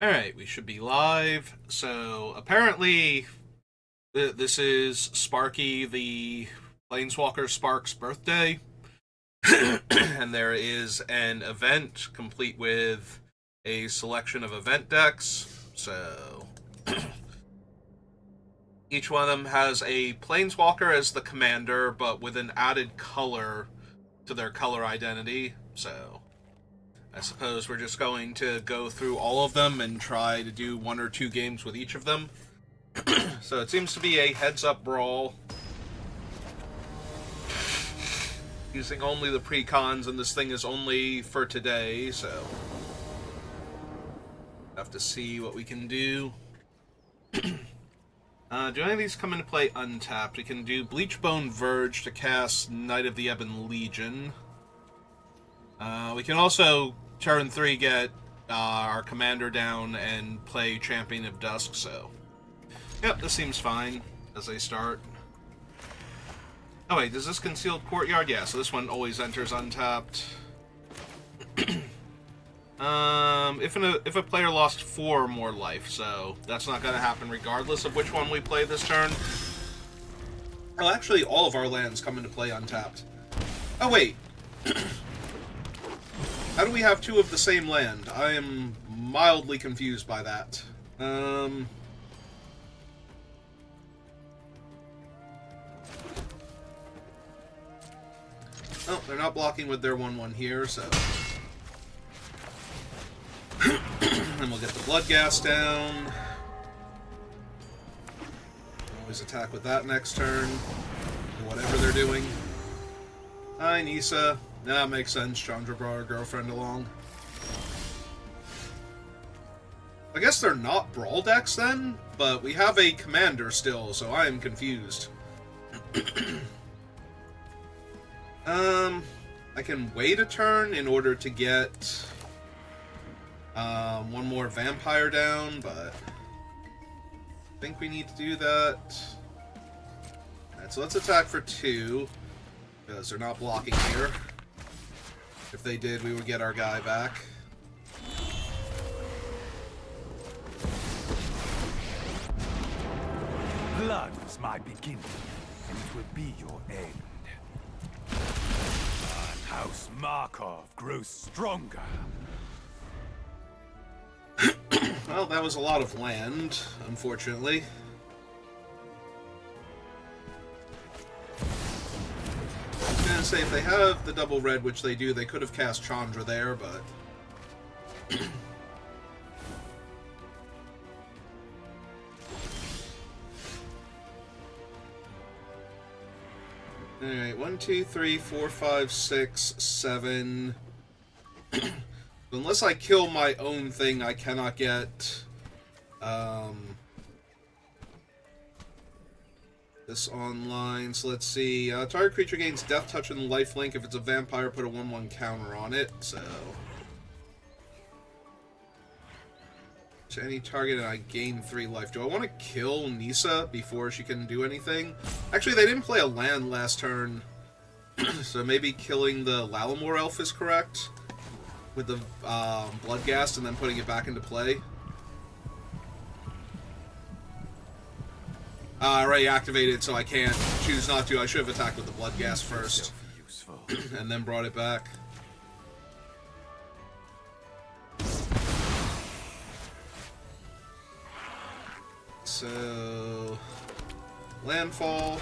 Alright, we should be live. So, apparently, this is Sparky, the Planeswalker Spark's birthday. And there is an event complete with a selection of event decks. So, each one of them has a Planeswalker as the commander, but with an added color to their color identity. So, I suppose we're just going to go through all of them and try to do one or two games with each of them. So it seems to be a heads-up brawl. Using only the precons, and this thing is only for today, so... have to see what we can do. Do any of these come into play untapped? We can do Bleachbone Verge to cast Knight of the Ebon Legion. We can also, turn 3, get our commander down and play Champion of Dusk, so... Yep, this seems fine as they start. Oh wait, does this Concealed Courtyard? Yeah, so this one always enters untapped. If a player lost 4 or more life, so that's not going to happen regardless of which one we play this turn. Oh, actually, all of our lands come into play untapped. Oh wait. How do we have 2 of the same land? I am mildly confused by that. Oh, they're not blocking with their 1/1 here, so... Then we'll get the Blood Gas down. Always attack with that next turn. Whatever they're doing. Hi, Nisa. That makes sense. Chandra brought her girlfriend along. I guess they're not Brawl decks then, but we have a commander still, so I am confused. I can wait a turn in order to get one more vampire down, but I think we need to do that. Alright, so let's attack for 2, because they're not blocking here. If they did, we would get our guy back. Blood was my beginning, and it will be your end. House Markov grows stronger. Well, that was a lot of land, unfortunately. I was gonna say, if they have the double red, which they do, they could have cast Chandra there, but... Alright, 1, 2, 3, 4, 5, 6, 7... Unless I kill my own thing, I cannot get... this online. So let's see. Target creature gains Death Touch and Lifelink. If it's a vampire, put a 1/1 counter on it. So... to any target and I gain 3 life. Do I want to kill Nisa before she can do anything? Actually, they didn't play a land last turn, so maybe killing the Lalamore Elf is correct, with the Bloodghast and then putting it back into play. I already activated, so I can't choose not to. I should have attacked with the Bloodghast first, and then brought it back. So, landfall,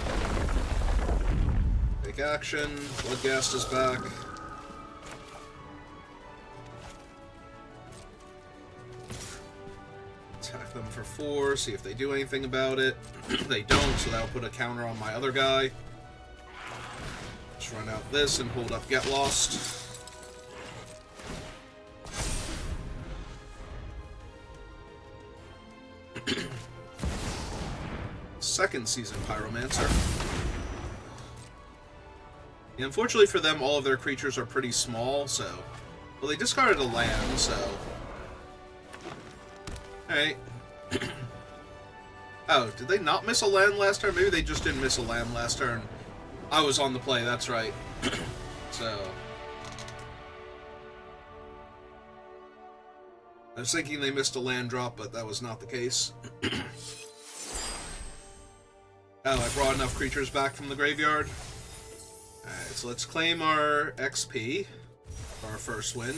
take action, Bloodghast is back. Attack them for 4, see if they do anything about it. They don't, so that'll put a counter on my other guy. Just run out this and hold up Get Lost. Second season Pyromancer. Yeah, unfortunately for them, all of their creatures are pretty small, so... Well, they discarded a land, so... Alright. Oh, did they not miss a land last turn? Maybe they just didn't miss a land last turn. I was on the play, that's right. So... I was thinking they missed a land drop, but that was not the case. Oh, I brought enough creatures back from the graveyard. Alright, so let's claim our XP for our first win.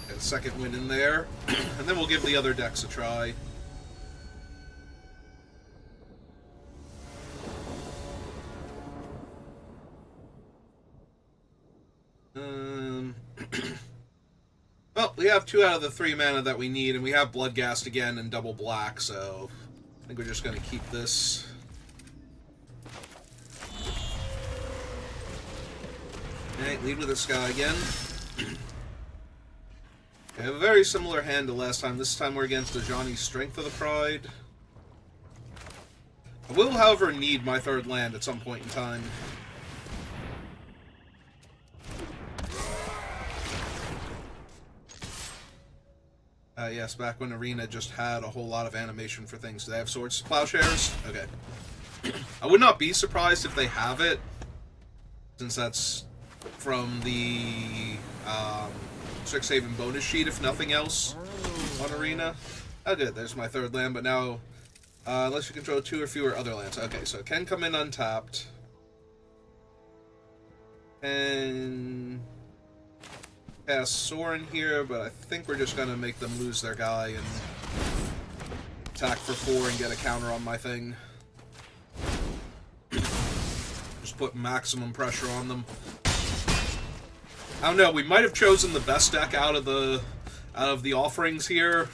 Get a second win in there. And then we'll give the other decks a try. Well, we have 2 out of the 3 mana that we need, and we have Bloodghast again and double black, so I think we're just going to keep this. Alright, lead with this guy again. We have a very similar hand to last time. This time we're against Ajani's Strength of the Pride. I will, however, need my 3rd land at some point in time. Yes, back when Arena just had a whole lot of animation for things. Do they have Swords Plowshares? Okay. I would not be surprised if they have it, since that's from the Strixhaven bonus sheet, if nothing else, on Arena. Oh, good. There's my 3rd land, but now, unless you control 2 or fewer other lands. Okay, so it can come in untapped. And cast Sorin here, but I think we're just going to make them lose their guy and attack for 4 and get a counter on my thing. Just put maximum pressure on them. I don't know, we might have chosen the best deck out of the offerings here,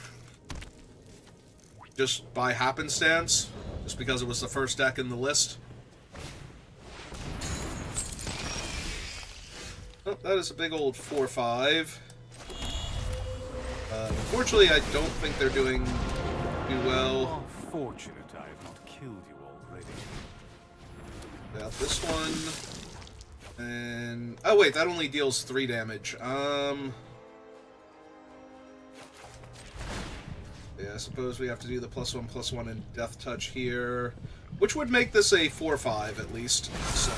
just by happenstance, just because it was the first deck in the list. Oh, that is a big old 4/5. Unfortunately, I don't think they're doing too well. Fortunate I have not killed you already. Got this one. And oh wait, that only deals 3 damage. Yeah, I suppose we have to do the +1/+1 and Death Touch here, which would make this a 4/5 at least. So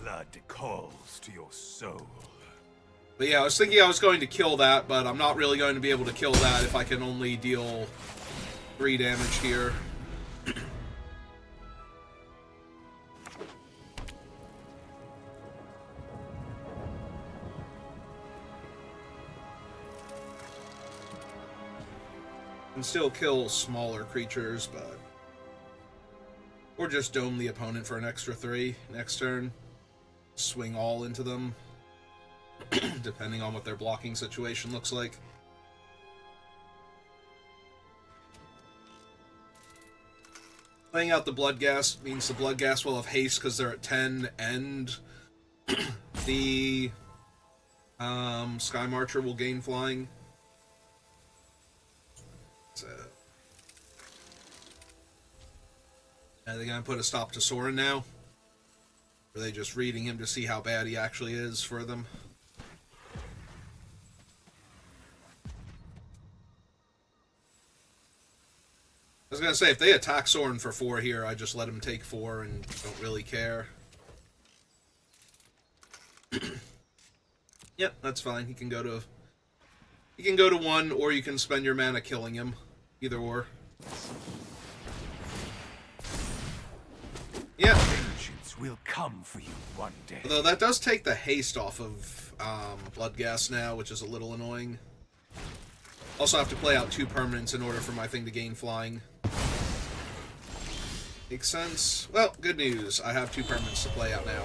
Blood calls to your soul. but yeah, I was thinking I was going to kill that, but I'm not really going to be able to kill that if I can only deal 3 damage here. And still kill smaller creatures, but or just dome the opponent for an extra 3 next turn. Swing all into them, depending on what their blocking situation looks like. Playing out the Bloodghast means the Bloodghast will have haste because they're at 10, and the Sky Marcher will gain flying. So, are they going to put a stop to Sorin now? Or are they just reading him to see how bad he actually is for them? I was going to say, if they attack Sorin for 4 here, I just let him take 4 and don't really care. Yep, that's fine. He can go to 1, or you can spend your mana killing him. Either or. Yeah. Vengeance will come for you one day. Although that does take the haste off of Bloodghast now, which is a little annoying. Also have to play out 2 permanents in order for my thing to gain flying. Makes sense. Well, good news. I have 2 permanents to play out now.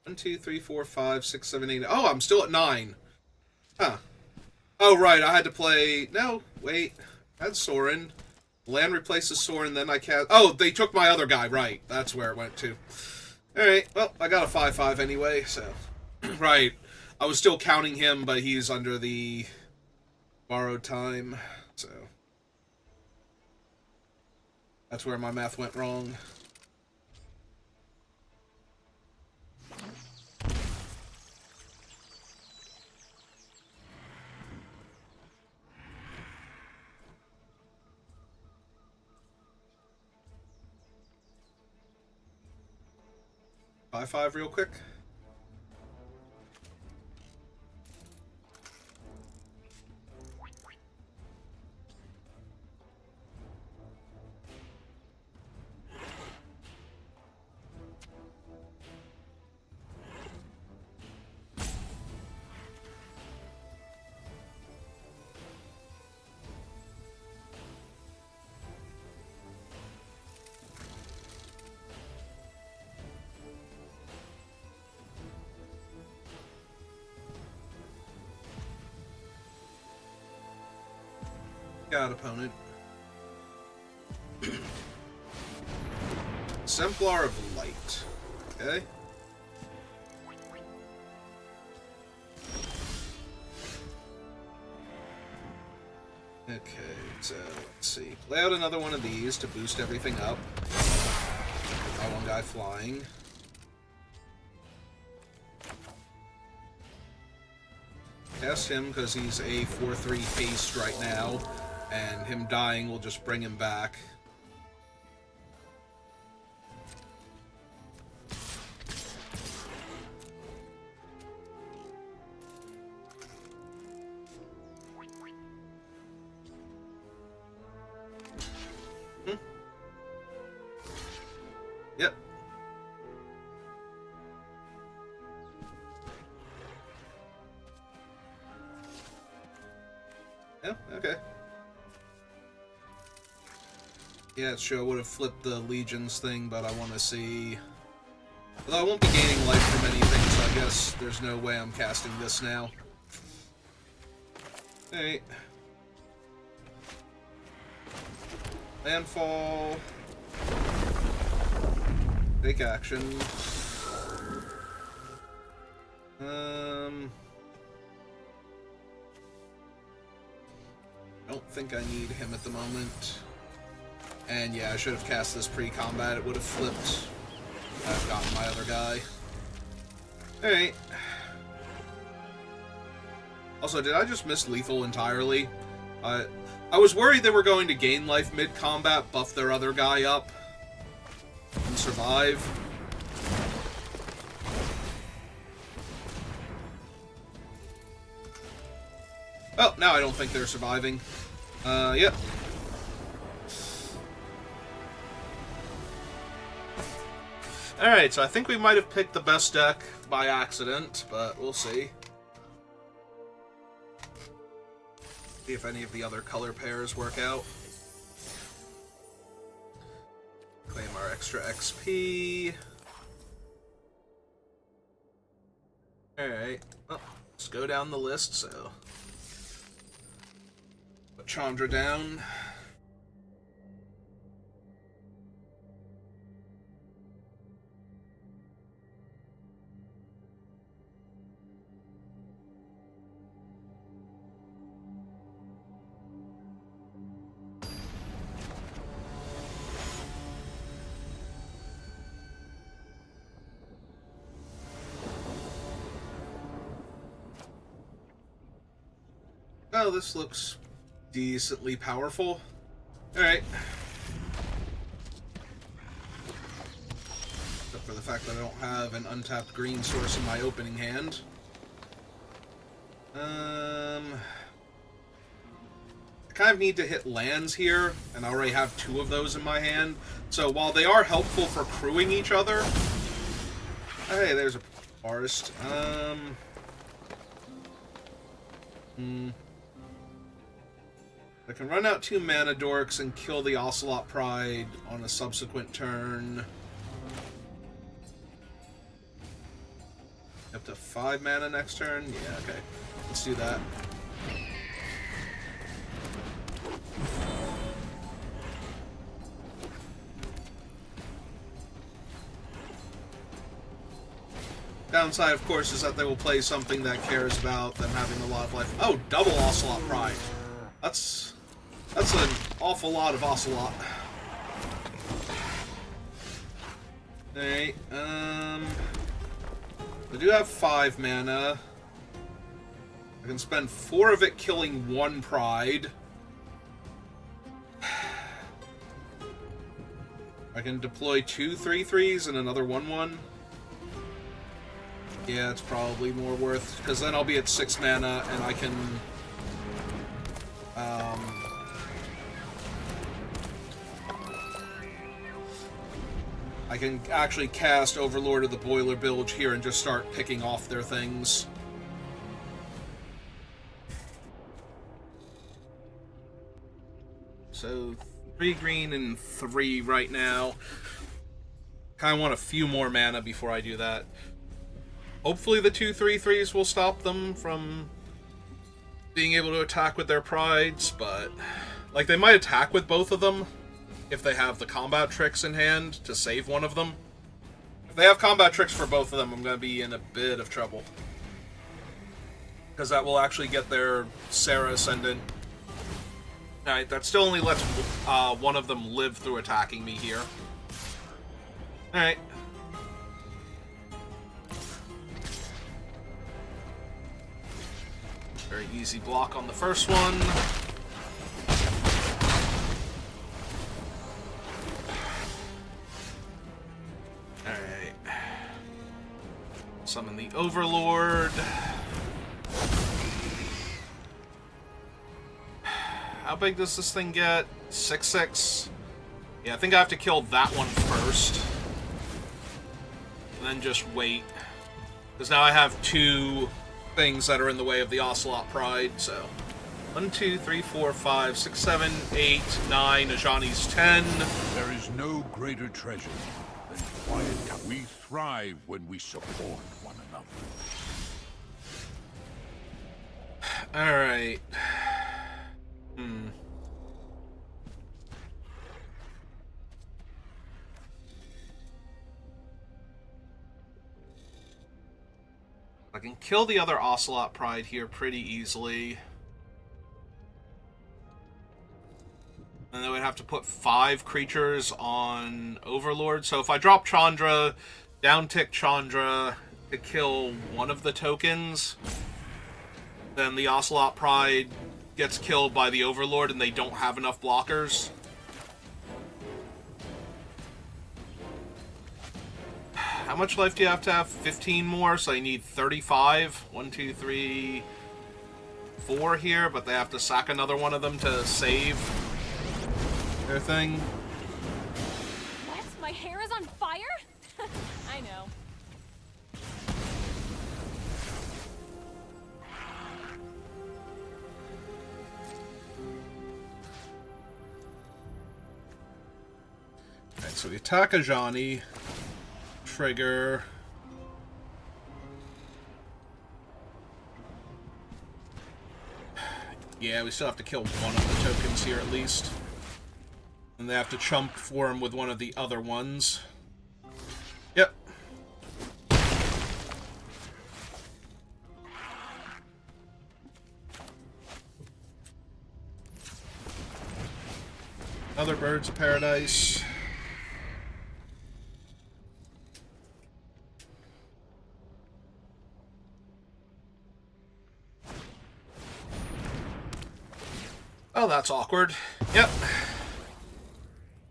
One, 2, 3, 4, 5, 6, 7, 8. Oh, I'm still at 9. Huh. Oh, right. I had to play. No, wait. I had Sorin. Land replaces Sorin, then I cast. Oh, they took my other guy. Right. That's where it went to. Alright. Well, I got a 5/5 anyway, so. Right. I was still counting him, but he's under the borrowed time, so. That's where my math went wrong. 5/5 real quick. Got opponent. Exemplar of Light. Okay. Okay, so let's see. Play out another one of these to boost everything up. Got one guy flying. Cast him because he's a 4/3 haste right now, and him dying will just bring him back. Yep. Yeah, okay. Yeah, sure, would have flipped the Legions thing, but I want to see... Although I won't be gaining life from anything, so I guess there's no way I'm casting this now. Alright. Landfall. Take action. Don't think I need him at the moment. And yeah, I should have cast this pre-combat. It would have flipped. I've gotten my other guy. Alright. Also, did I just miss lethal entirely? I was worried they were going to gain life mid-combat, buff their other guy up, and survive. Oh, now I don't think they're surviving. Yep. Alright, so I think we might have picked the best deck by accident, but we'll see. See if any of the other color pairs work out. Claim our extra XP. Alright, well, let's go down the list, so... Put Chandra down. Oh, this looks decently powerful. Alright. Except for the fact that I don't have an untapped green source in my opening hand. I kind of need to hit lands here, and I already have 2 of those in my hand. So while they are helpful for crewing each other... Hey, there's a forest. I can run out 2 mana dorks and kill the Ocelot Pride on a subsequent turn. Up to 5 mana next turn? Yeah, okay. Let's do that. Downside, of course, is that they will play something that cares about them having a lot of life. Oh, double Ocelot Pride. That's an awful lot of Ocelot. Alright, I do have 5 mana. I can spend 4 of it killing 1 Pride. I can deploy 2 3/3s and another 1/1. Yeah, it's probably more worth, because then I'll be at 6 mana, and I can... I can actually cast Overlord of the Boiler Bilge here and just start picking off their things. So, 3 green and 3 right now. Kind of want a few more mana before I do that. Hopefully the 2/3/3s will stop them from being able to attack with their prides, but... Like, they might attack with both of them if they have the combat tricks in hand to save one of them. If they have combat tricks for both of them, I'm going to be in a bit of trouble. Because that will actually get their Sarah Ascendant. Alright, that still only lets one of them live through attacking me here. Alright. Very easy block on the first one. Alright. Summon the Overlord. How big does this thing get? 6/6? Yeah, I think I have to kill that one first. And then just wait. Because now I have 2 things that are in the way of the Ocelot Pride, so... 1, 2, 3, 4, 5, 6, 7, 8, 9, Ajani's 10. There is no greater treasure than quiet. We thrive when we support one another. Alright. I can kill the other Ocelot Pride here pretty easily. And then we'd have to put 5 creatures on Overlord. So if I drop Chandra, down-tick Chandra to kill one of the tokens, then the Ocelot Pride gets killed by the Overlord and they don't have enough blockers. How much life do you have to have? 15 more, so I need 35. 1, 2, 3, 4 here, but they have to sack another one of them to save their thing. What? My hair is on fire? I know. Alright, so we attack Ajani. Trigger. Yeah, we still have to kill one of the tokens here at least. And they have to chump for him with one of the other ones. Yep. Other Birds of Paradise. Oh, that's awkward. Yep.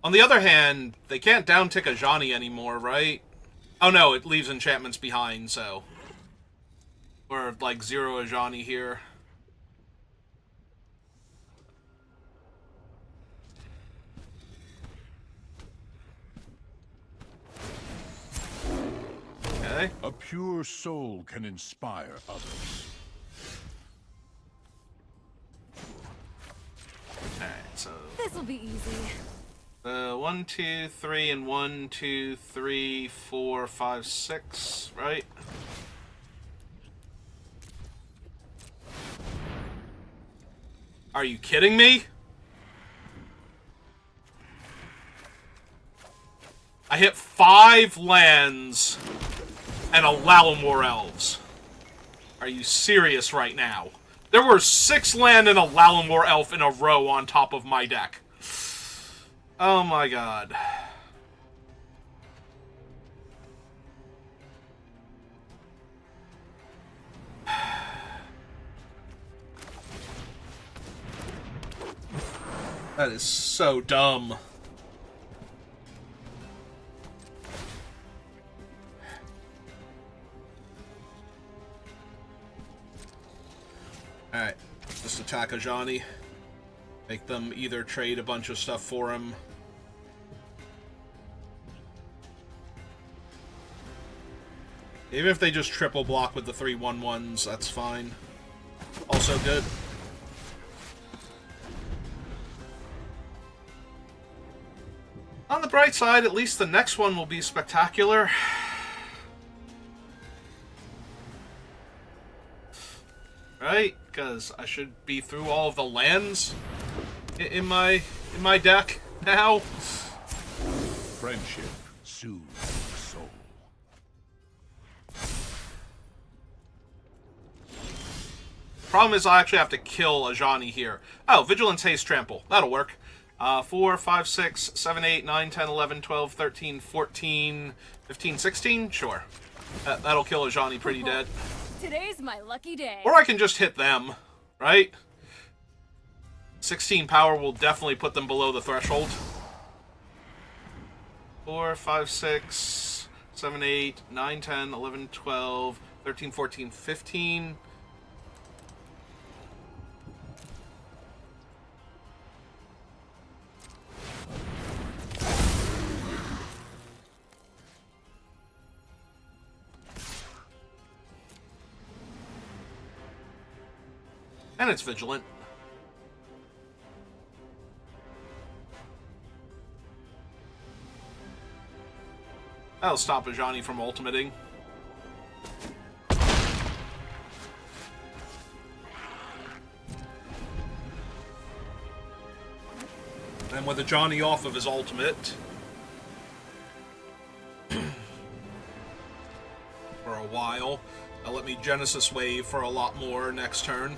On the other hand, they can't down-tick Ajani anymore, right? Oh no, it leaves enchantments behind, so... We're like 0 Ajani here. Okay. A pure soul can inspire others. Alright, so... This'll be easy. 1, 2, 3, and 1, 2, 3, 4, 5, 6, right? Are you kidding me? I hit 5 lands and a Lalamore Elves. Are you serious right now? There were 6 land and a Lalamore Elf in a row on top of my deck. Oh my god. That is so dumb. Alright, just attack Ajani. Make them either trade a bunch of stuff for him. Even if they just triple block with the 3/1/1s, that's fine. Also good. On the bright side, at least the next one will be spectacular. Right? Because I should be through all of the lands in my deck now. Friendship soothes the soul. Problem is I actually have to kill Ajani here. Oh, Vigilance, Haste, Trample. That'll work. 4, 5, 6, 7, 8, 9, 10, 11, 12, 13, 14, 15, 16? Sure. That'll kill Ajani pretty dead. Today's my lucky day. Or I can just hit them, right? 16 power will definitely put them below the threshold. 4, 5, 6, 7, 8, 9, 10, 11, 12, 13, 14, 15... And it's Vigilant. That'll stop Ajani from ultimating. And with Ajani off of his ultimate... for a while, that'll let me Genesis Wave for a lot more next turn.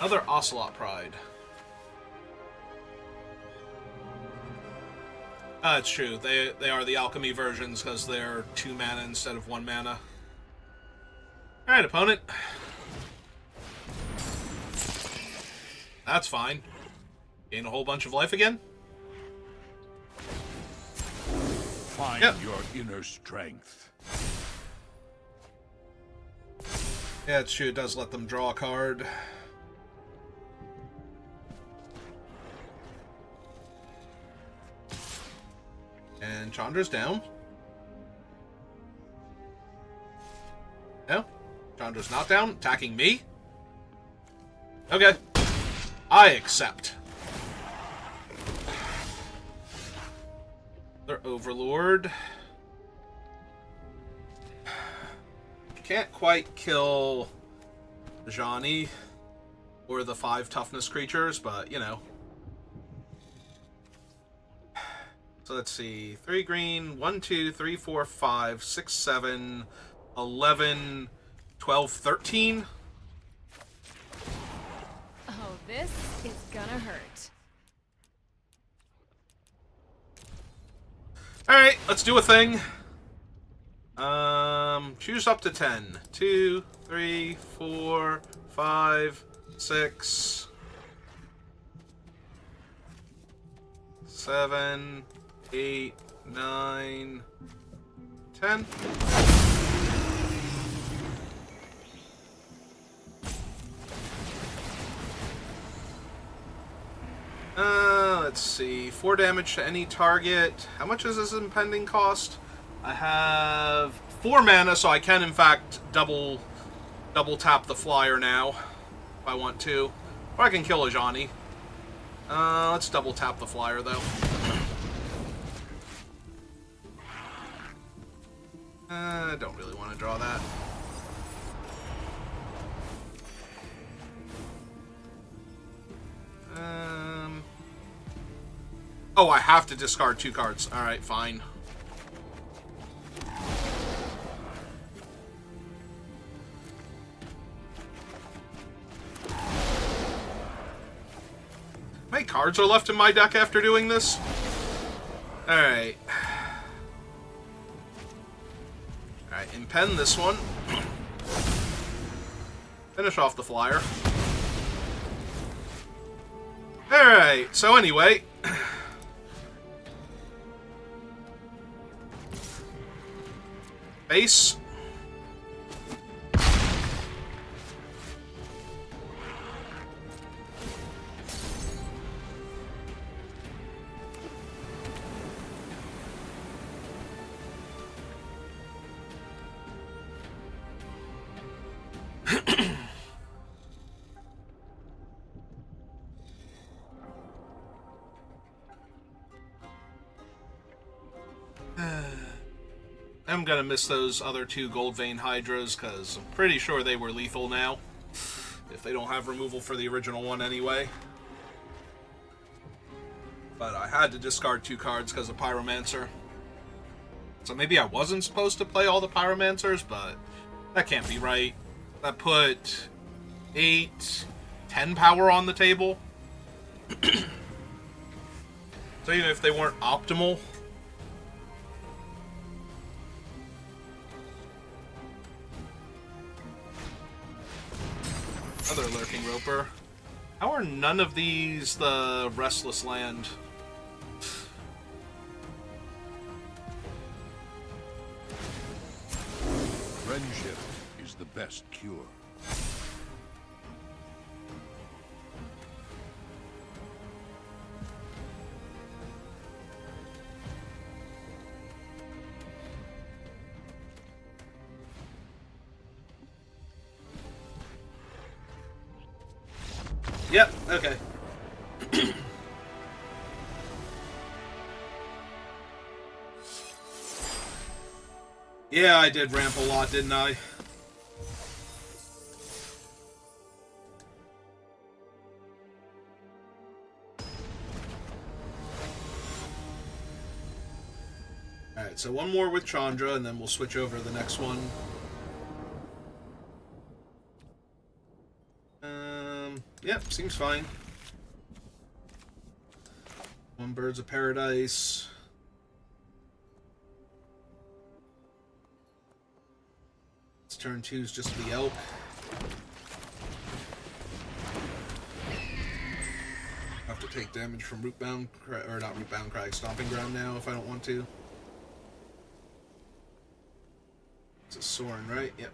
Another Ocelot Pride. It's true. They are the alchemy versions because they're 2 mana instead of 1 mana. Alright, opponent. That's fine. Gain a whole bunch of life again. Find your inner strength. Yeah, it's true. It does let them draw a card. And Chandra's down. No? Chandra's not down. Attacking me? Okay. I accept. Their Overlord. Can't quite kill Ajani or the 5 toughness creatures, but, you know. So let's see. 3 green, 1, 2, 3, 4, 5, 6, 7, 11, 12, 13. Oh, this is gonna hurt. Alright, let's do a thing. Choose up to 10. 2, 3, 4, 5, 6, 7, 8, 9, 10. Let's see. 4 damage to any target. How much is this impending cost? I have 4 mana, so I can in fact double tap the flyer now if I want to. Or I can kill Ajani. Let's double tap the flyer though. I don't really want to draw that. Oh, I have to discard 2 cards. Alright, fine. How many cards are left in my deck after doing this? Alright. Alright, impen this one. Finish off the flyer. Alright, so anyway. Base. I'm gonna miss those other 2 Gold Vein Hydras, because I'm pretty sure they were lethal now. If they don't have removal for the original one anyway. But I had to discard 2 cards because of Pyromancer. So maybe I wasn't supposed to play all the Pyromancers, but that can't be right. That put 8, 10 power on the table. So even if they weren't optimal. Another Lurking Roper. How are none of these the Restless Land? Friendship is the best cure. Yep, okay. Yeah, I did ramp a lot, didn't I? Alright, so one more with Chandra, and then we'll switch over to the next one. Yep, seems fine. 1 Birds of Paradise. This turn 2 is just the elk. I have to take damage from Rootbound, or not Rootbound Crag, Stomping Ground now if I don't want to. It's a Sorin, right? Yep.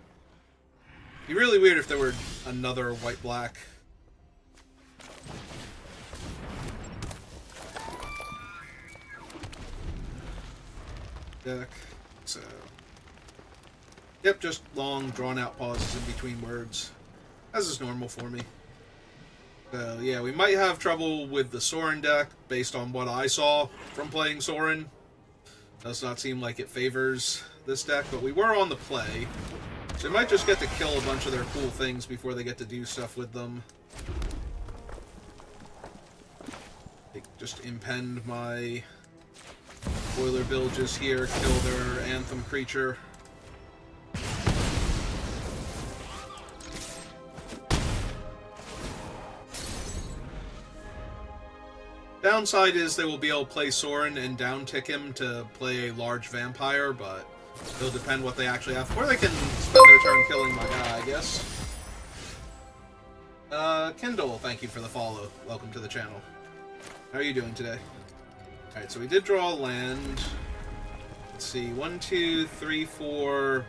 It'd be really weird if there were another white-black. Deck. So, yep, just long, drawn-out pauses in between words, as is normal for me. So, yeah, we might have trouble with the Sorin deck, based on what I saw from playing Sorin. Does not seem like it favors this deck, but we were on the play, so we might just get to kill a bunch of their cool things before they get to do stuff with them. Like, just impend my Boiler Bilges here, kill their Anthem creature. Downside is they will be able to play Sorin and down-tick him to play a large vampire, but it'll depend what they actually have. Or they can spend their turn killing my guy, I guess. Kindle, thank you for the follow. Welcome to the channel. How are you doing today? Alright, so we did draw a land. Let's see, 1, 2, 3, 4.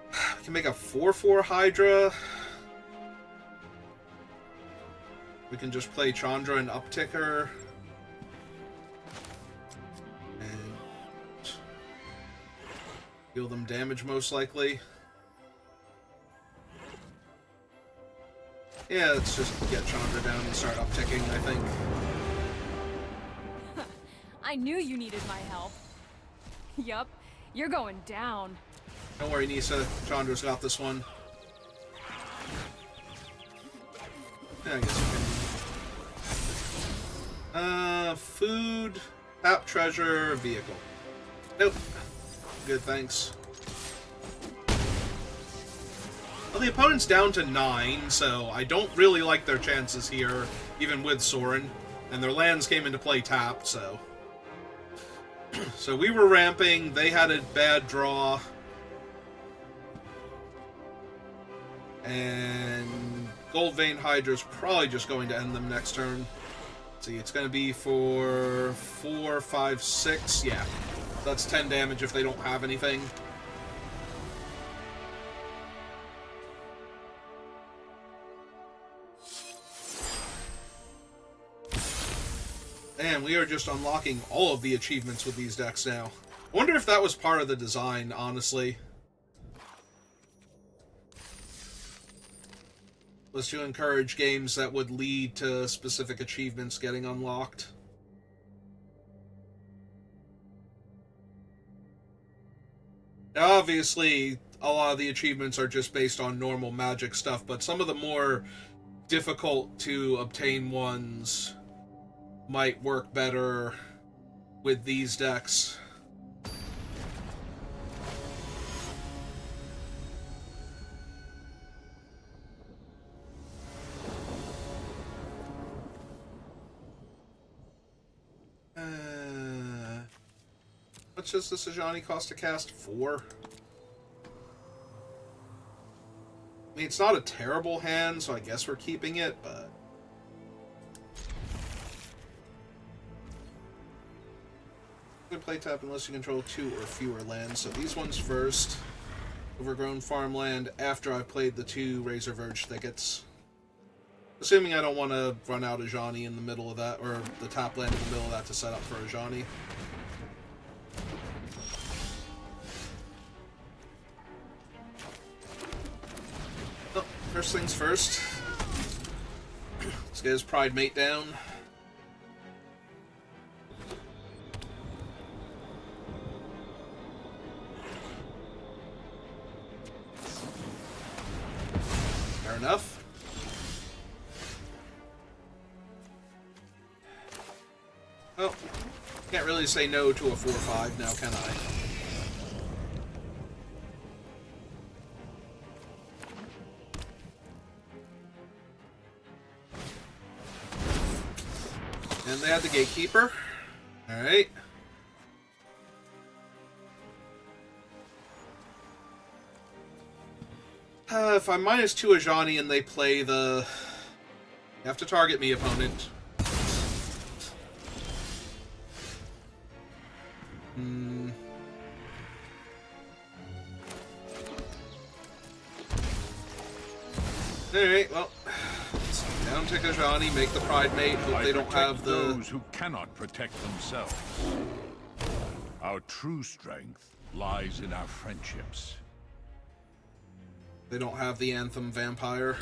We can make a 4/4 Hydra. We can just play Chandra and uptick her. And deal them damage most likely. Yeah, let's just get Chandra down and start upticking, I think. I knew you needed my help. Yup, you're going down. Don't worry, Nisa. Chandra's got this one. Yeah, I guess you can. Food, app, treasure, vehicle. Nope. Good, thanks. Well, the opponent's down to 9, so I don't really like their chances here, even with Sorin. And their lands came into play tapped, so... So we were ramping, they had a bad draw. And Gold Vein Hydra's probably just going to end them next turn. Let's see, it's going to be for 4, 5, 6. Yeah, that's 10 damage if they don't have anything. And we are just unlocking all of the achievements with these decks now. I wonder if that was part of the design, honestly. Was to encourage games that would lead to specific achievements getting unlocked. Obviously, a lot of the achievements are just based on normal magic stuff, but some of the more difficult to obtain ones might work better with these decks. How much does this Ajani cost to cast? 4? I mean, it's not a terrible hand, so I guess we're keeping it, but... Play tap unless you control 2 or fewer lands. So these ones first. Overgrown farmland after I've played the 2 Razor Verge thickets. Assuming I don't want to run out Ajani in the middle of that, or the top land in the middle of that to set up for Ajani. Oh, first things first. Let's get his Pride Mate down. Fair enough. Oh, can't really say no to a 4/5 now, can I? And they had the Gatekeeper. Alright. If I'm -2 Ajani and they play the... You have to target me, opponent. Alright, well... Down to Ajani, make the Pride Mate, hope they don't have the... those who cannot protect themselves. Our true strength lies in our friendships. They don't have the Anthem Vampire.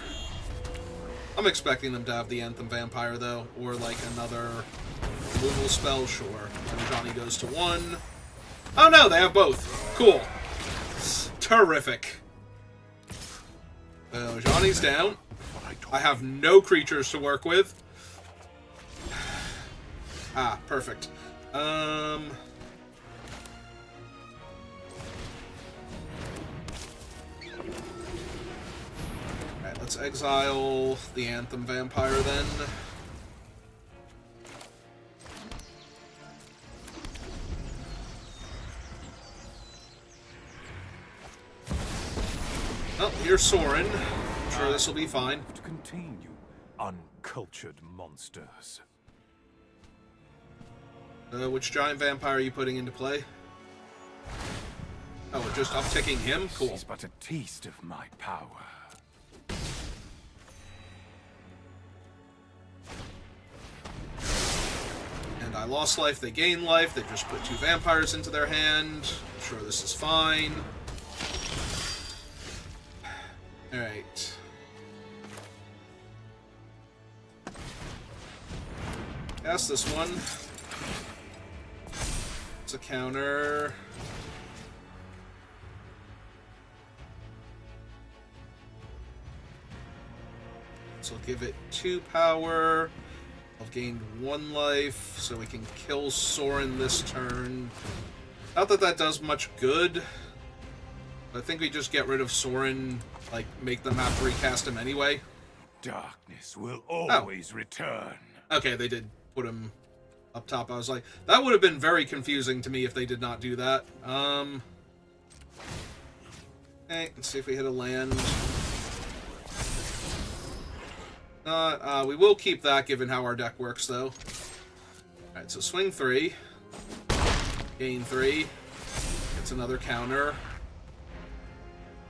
I'm expecting them to have the Anthem Vampire, though. Or, like, another removal spell, sure. And Ajani goes to 1. Oh, no, they have both. Cool. Terrific. So, Ajani's down. I have no creatures to work with. Ah, perfect. Alright, let's exile the Anthem Vampire then. Oh, here's Sorin. I'm sure this will be fine. To contain you, uncultured monsters. Which giant vampire are you putting into play? Oh, we're just upticking him? Cool. This is but a taste of my power. And I lost life, they gain life. They just put 2 vampires into their hand. I'm sure this is fine. Alright. Cast this one. It's a counter. So I'll give it 2 power. I've gained 1 life, so we can kill Sorin this turn. Not that that does much good. I think we just get rid of Sorin, like, make them have to recast him anyway. Darkness will always return. Okay, they did put him up top. I was like, that would have been very confusing to me if they did not do that. Okay, let's see if we hit a land. We will keep that given how our deck works, though. Alright, so swing 3. Gain 3. It's another counter.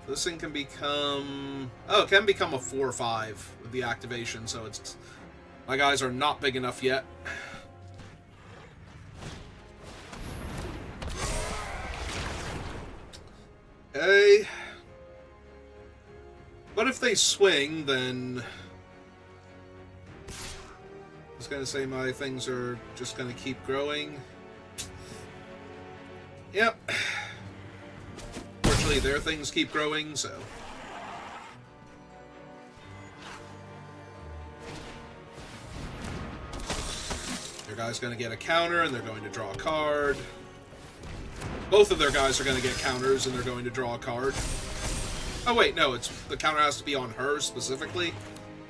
This thing can become... Oh, it can become a 4/5 with the activation, so it's... My guys are not big enough yet. Okay. But if they swing, then... I was going to say my things are just going to keep growing. Yep. eventually their things keep growing, so... Their guy's going to get a counter, and they're going to draw a card. Both of their guys are going to get counters, and they're going to draw a card. Oh, wait, no, it's the counter has to be on her, specifically?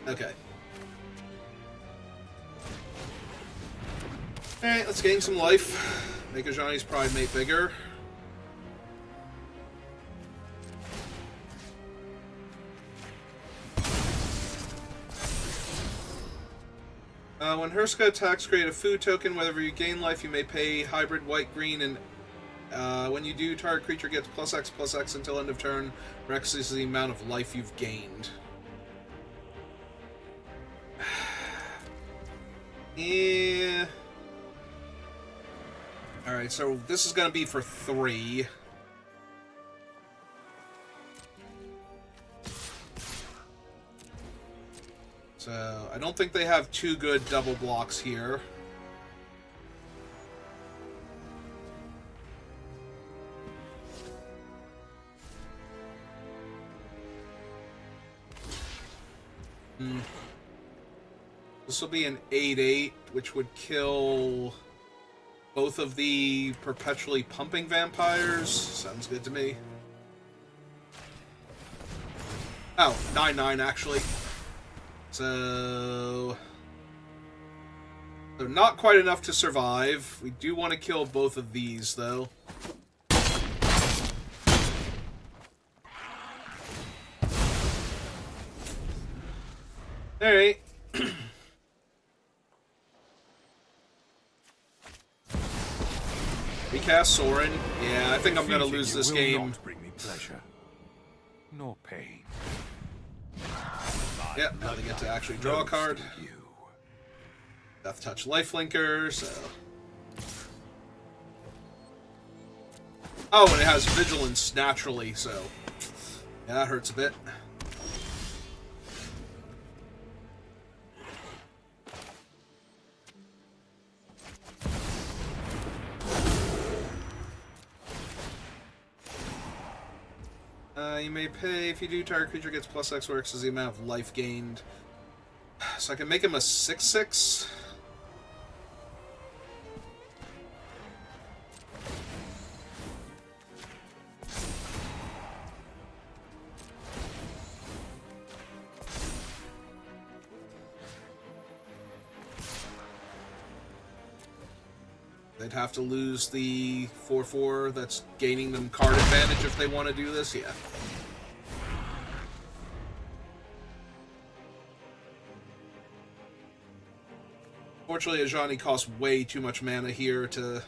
Okay. Alright, let's gain some life. Make Ajani's Pride Mate bigger. When Herska attacks, create a food token. Whenever you gain life, you may pay hybrid white-green, and when you do, target creature gets +X/+X until end of turn. Rex is the amount of life you've gained. Yeah. Alright, so this is going to be for 3. So, I don't think they have 2 good double blocks here. This will be an 8/8, which would kill both of the perpetually pumping vampires. Sounds good to me. Oh, 9/9 actually. So they're not quite enough to survive. We do want to kill both of these, though. Alright. Recast Soren. Yeah, I think I'm gonna lose this game. Not bring me pleasure, nor pain. Yep, now they get to actually draw a card. Death Touch Lifelinker, so... Oh, and it has Vigilance naturally, so... Yeah, that hurts a bit. You may pay, if you do, target creature gets +X, where X is the amount of life gained. So I can make him a 6/6. They'd have to lose the 4/4 that's gaining them card advantage if they want to do this, yeah. Fortunately, Ajani costs way too much mana here to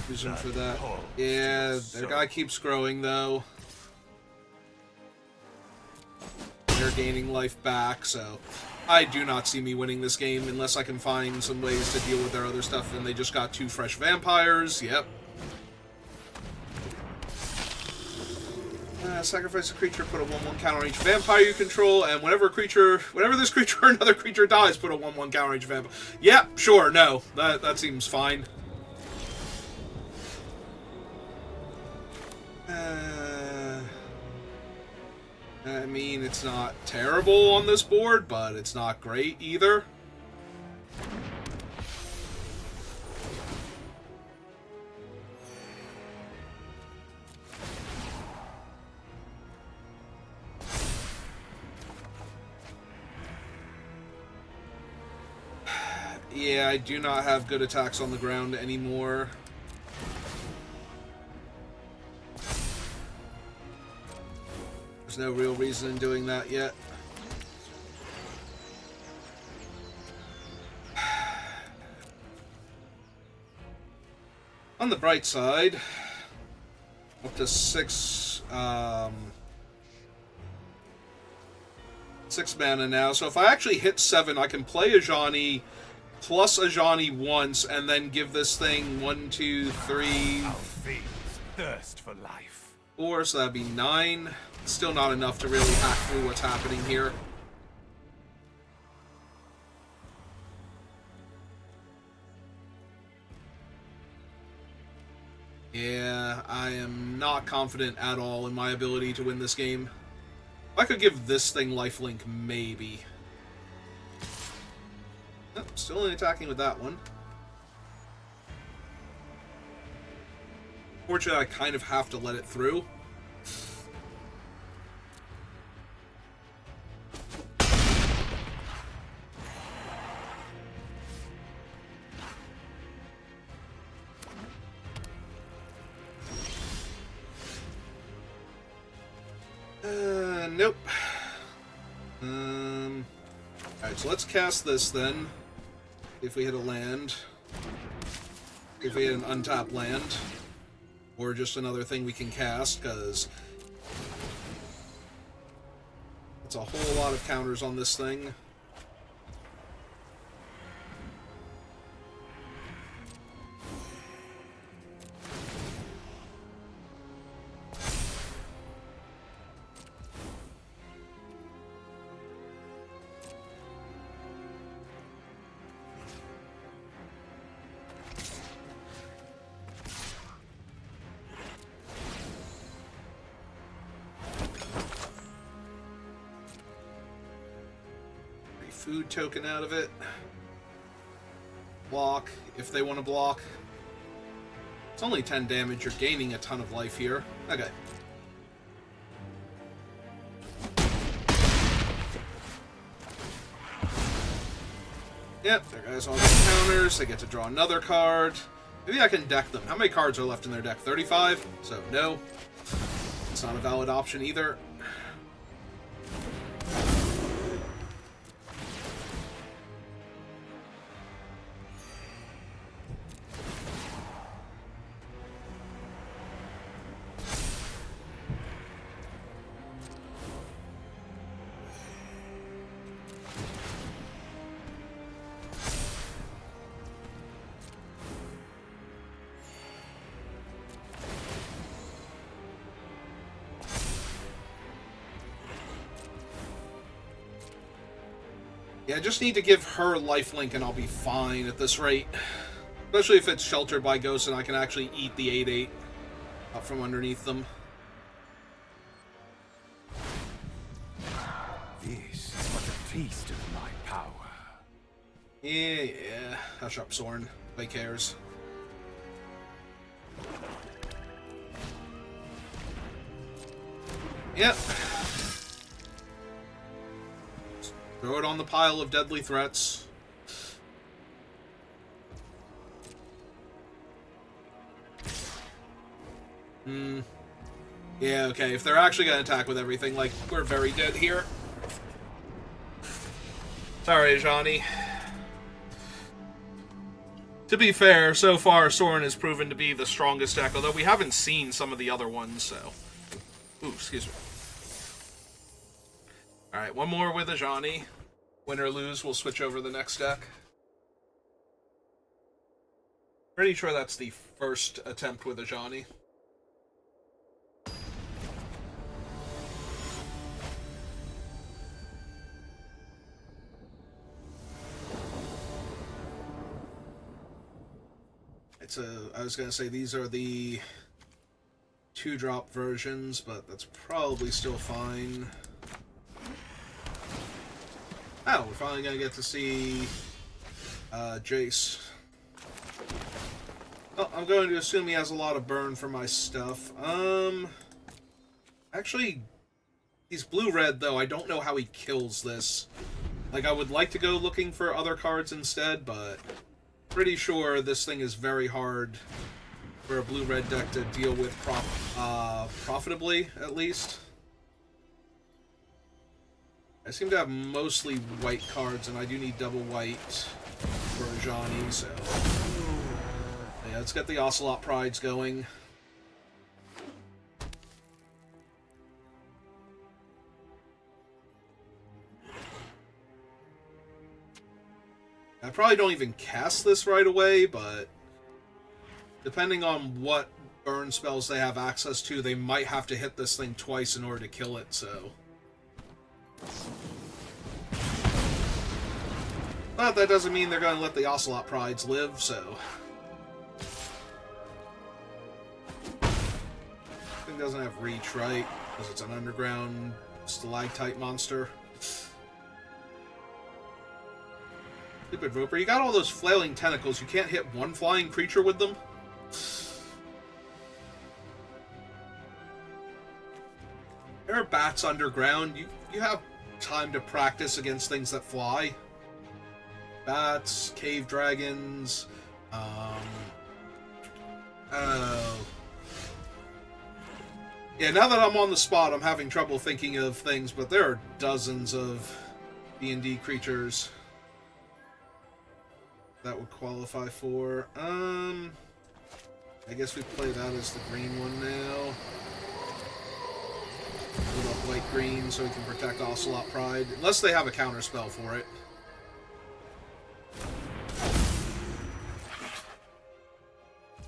use him for that. Yeah, their guy keeps growing, though. They're gaining life back, so... I do not see me winning this game unless I can find some ways to deal with their other stuff, and they just got 2 fresh vampires, yep. Sacrifice a creature, put a 1/1 counter on each vampire you control, and whenever this creature or another creature dies, put a 1/1 counter on each vampire. Yep, sure, no. That seems fine. I mean, it's not terrible on this board, but it's not great either. Yeah, I do not have good attacks on the ground anymore. There's no real reason in doing that yet. On the bright side, up to 6 mana now. So if I actually hit 7, I can play Ajani plus Ajani once, and then give this thing 1, 2, 3, Our fiends thirst for life. 4, so that'd be 9. Still not enough to really hack through what's happening here. Yeah, I am not confident at all in my ability to win this game. I could give this thing lifelink, maybe. Oh, still only attacking with that one. Fortunately, I kind of have to let it through. Nope. Alright, so let's cast this then. If we hit a land. If we hit an untapped land. Or just another thing we can cast, because it's a whole lot of counters on this thing. Food token out of it. Block, if they want to block. It's only 10 damage, you're gaining a ton of life here. Okay. Yep, there goes all the counters. They get to draw another card. Maybe I can deck them. How many cards are left in their deck? 35? So, no. It's not a valid option either. Yeah, I just need to give her lifelink and I'll be fine at this rate. Especially if it's sheltered by ghosts and I can actually eat the 8/8 up from underneath them. This is but a taste of my power. Yeah. Hush up, Soren. Nobody cares. Yep. Throw it on the pile of deadly threats. Yeah, okay. If they're actually going to attack with everything, like, we're very dead here. Sorry, Johnny. To be fair, so far, Soren has proven to be the strongest deck, although we haven't seen some of the other ones, so... Ooh, excuse me. Alright, one more with a Johnny. Win or lose, we'll switch over the next deck. Pretty sure that's the first attempt with a Johnny. I was going to say these are the 2-drop versions, but that's probably still fine. Oh, we're finally going to get to see Jace. Oh, I'm going to assume he has a lot of burn for my stuff. Actually, he's blue-red, though. I don't know how he kills this. Like, I would like to go looking for other cards instead, but... pretty sure this thing is very hard for a blue-red deck to deal with profitably, at least. I seem to have mostly white cards, and I do need double white for Johnny, so... yeah, let's get the Ocelot Prides going. I probably don't even cast this right away, but depending on what burn spells they have access to, they might have to hit this thing twice in order to kill it, so... but that doesn't mean they're going to let the Ocelot Prides live, so... thing doesn't have reach, right? Because it's an underground stalactite monster. Stupid Roper. You got all those flailing tentacles. You can't hit one flying creature with them? There are bats underground. You have time to practice against things that fly. Bats, cave dragons, yeah, now that I'm on the spot, I'm having trouble thinking of things, but there are dozens of D&D creatures that would qualify for. I guess we play that as the green one now. Put up white-green so we can protect Ocelot Pride, unless they have a counter spell for it.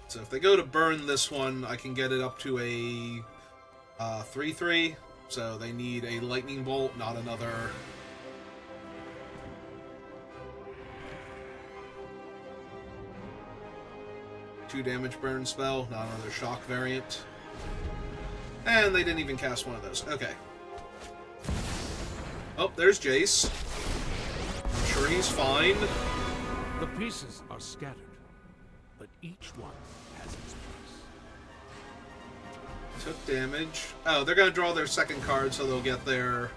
So if they go to burn this one, I can get it up to a 3/3. So they need a lightning bolt, not another. Two damage burn spell, not another shock variant. And they didn't even cast one of those. Okay. Oh, there's Jace. I'm sure he's fine. The pieces are scattered, but each one has its place. Took damage. Oh, they're going to draw their second card, so they'll get their...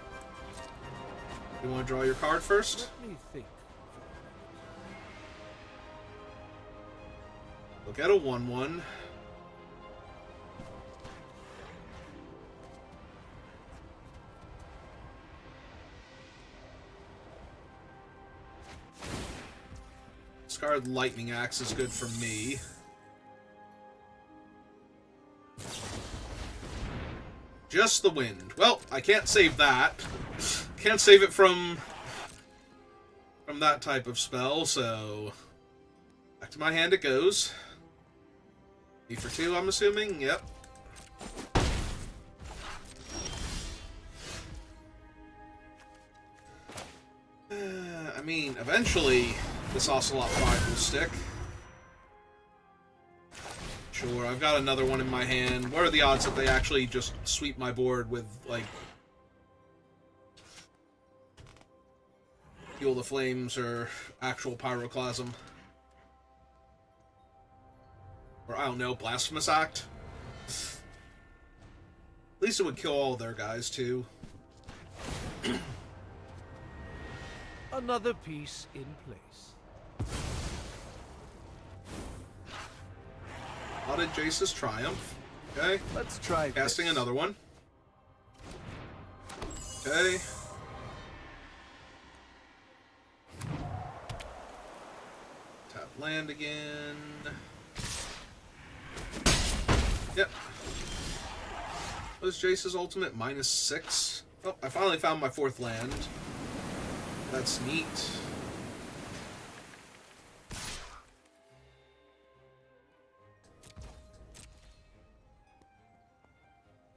You want to draw your card first? Let me think. We'll get a 1/1. Scarred Lightning Axe is good for me. Just the wind. Well, I can't save that. Can't save it from that type of spell, so back to my hand it goes. E for 2, I'm assuming. Yep. I mean, eventually this Ocelot Pride will stick. Sure, I've got another one in my hand. What are the odds that they actually just sweep my board with, like, Fuel the Flames or actual Pyroclasm? Or, I don't know, Blasphemous Act? At least it would kill all their guys, too. Another piece in place. Plotted Jace's Triumph. Okay. Let's try Casting this. another one. Okay. Tap land again. Yep. What is Jace's ultimate? -6. Oh, I finally found my 4th land. That's neat.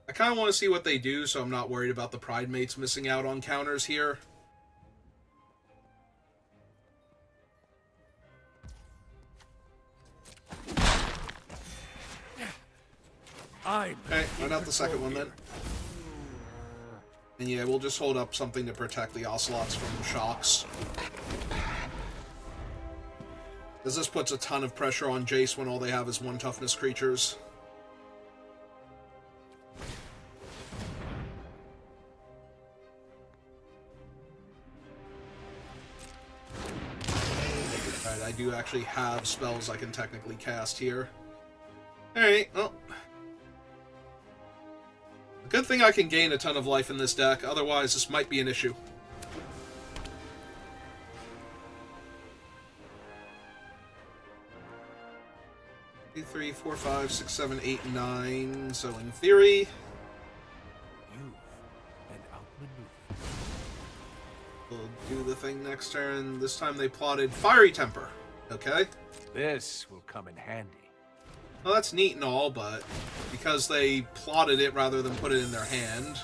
I kind of want to see what they do, so I'm not worried about the Pride Mates missing out on counters here. Okay, run out the second one then. And yeah, we'll just hold up something to protect the Ocelots from shocks. Because this puts a ton of pressure on Jace when all they have is 1 toughness creatures. Alright, I do actually have spells I can technically cast here. Alright, well... Good thing I can gain a ton of life in this deck, otherwise this might be an issue. Two, 3, 4, 5, 6, 7, 8, 9. So in theory, You've been outmaneuvered. we'll do the thing next turn. This time they plotted Fiery Temper. Okay. This will come in handy. Well, that's neat and all, but because they plotted it rather than put it in their hand,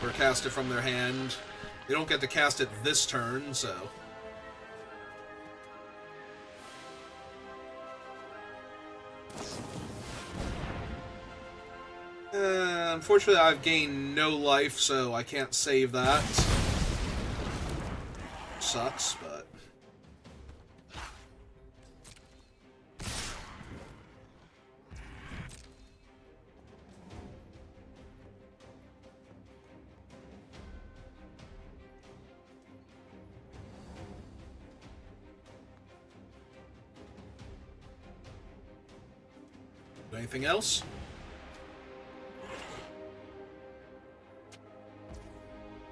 or cast it from their hand, they don't get to cast it this turn, so... Unfortunately, I've gained no life, so I can't save that. Sucks, but... Anything else?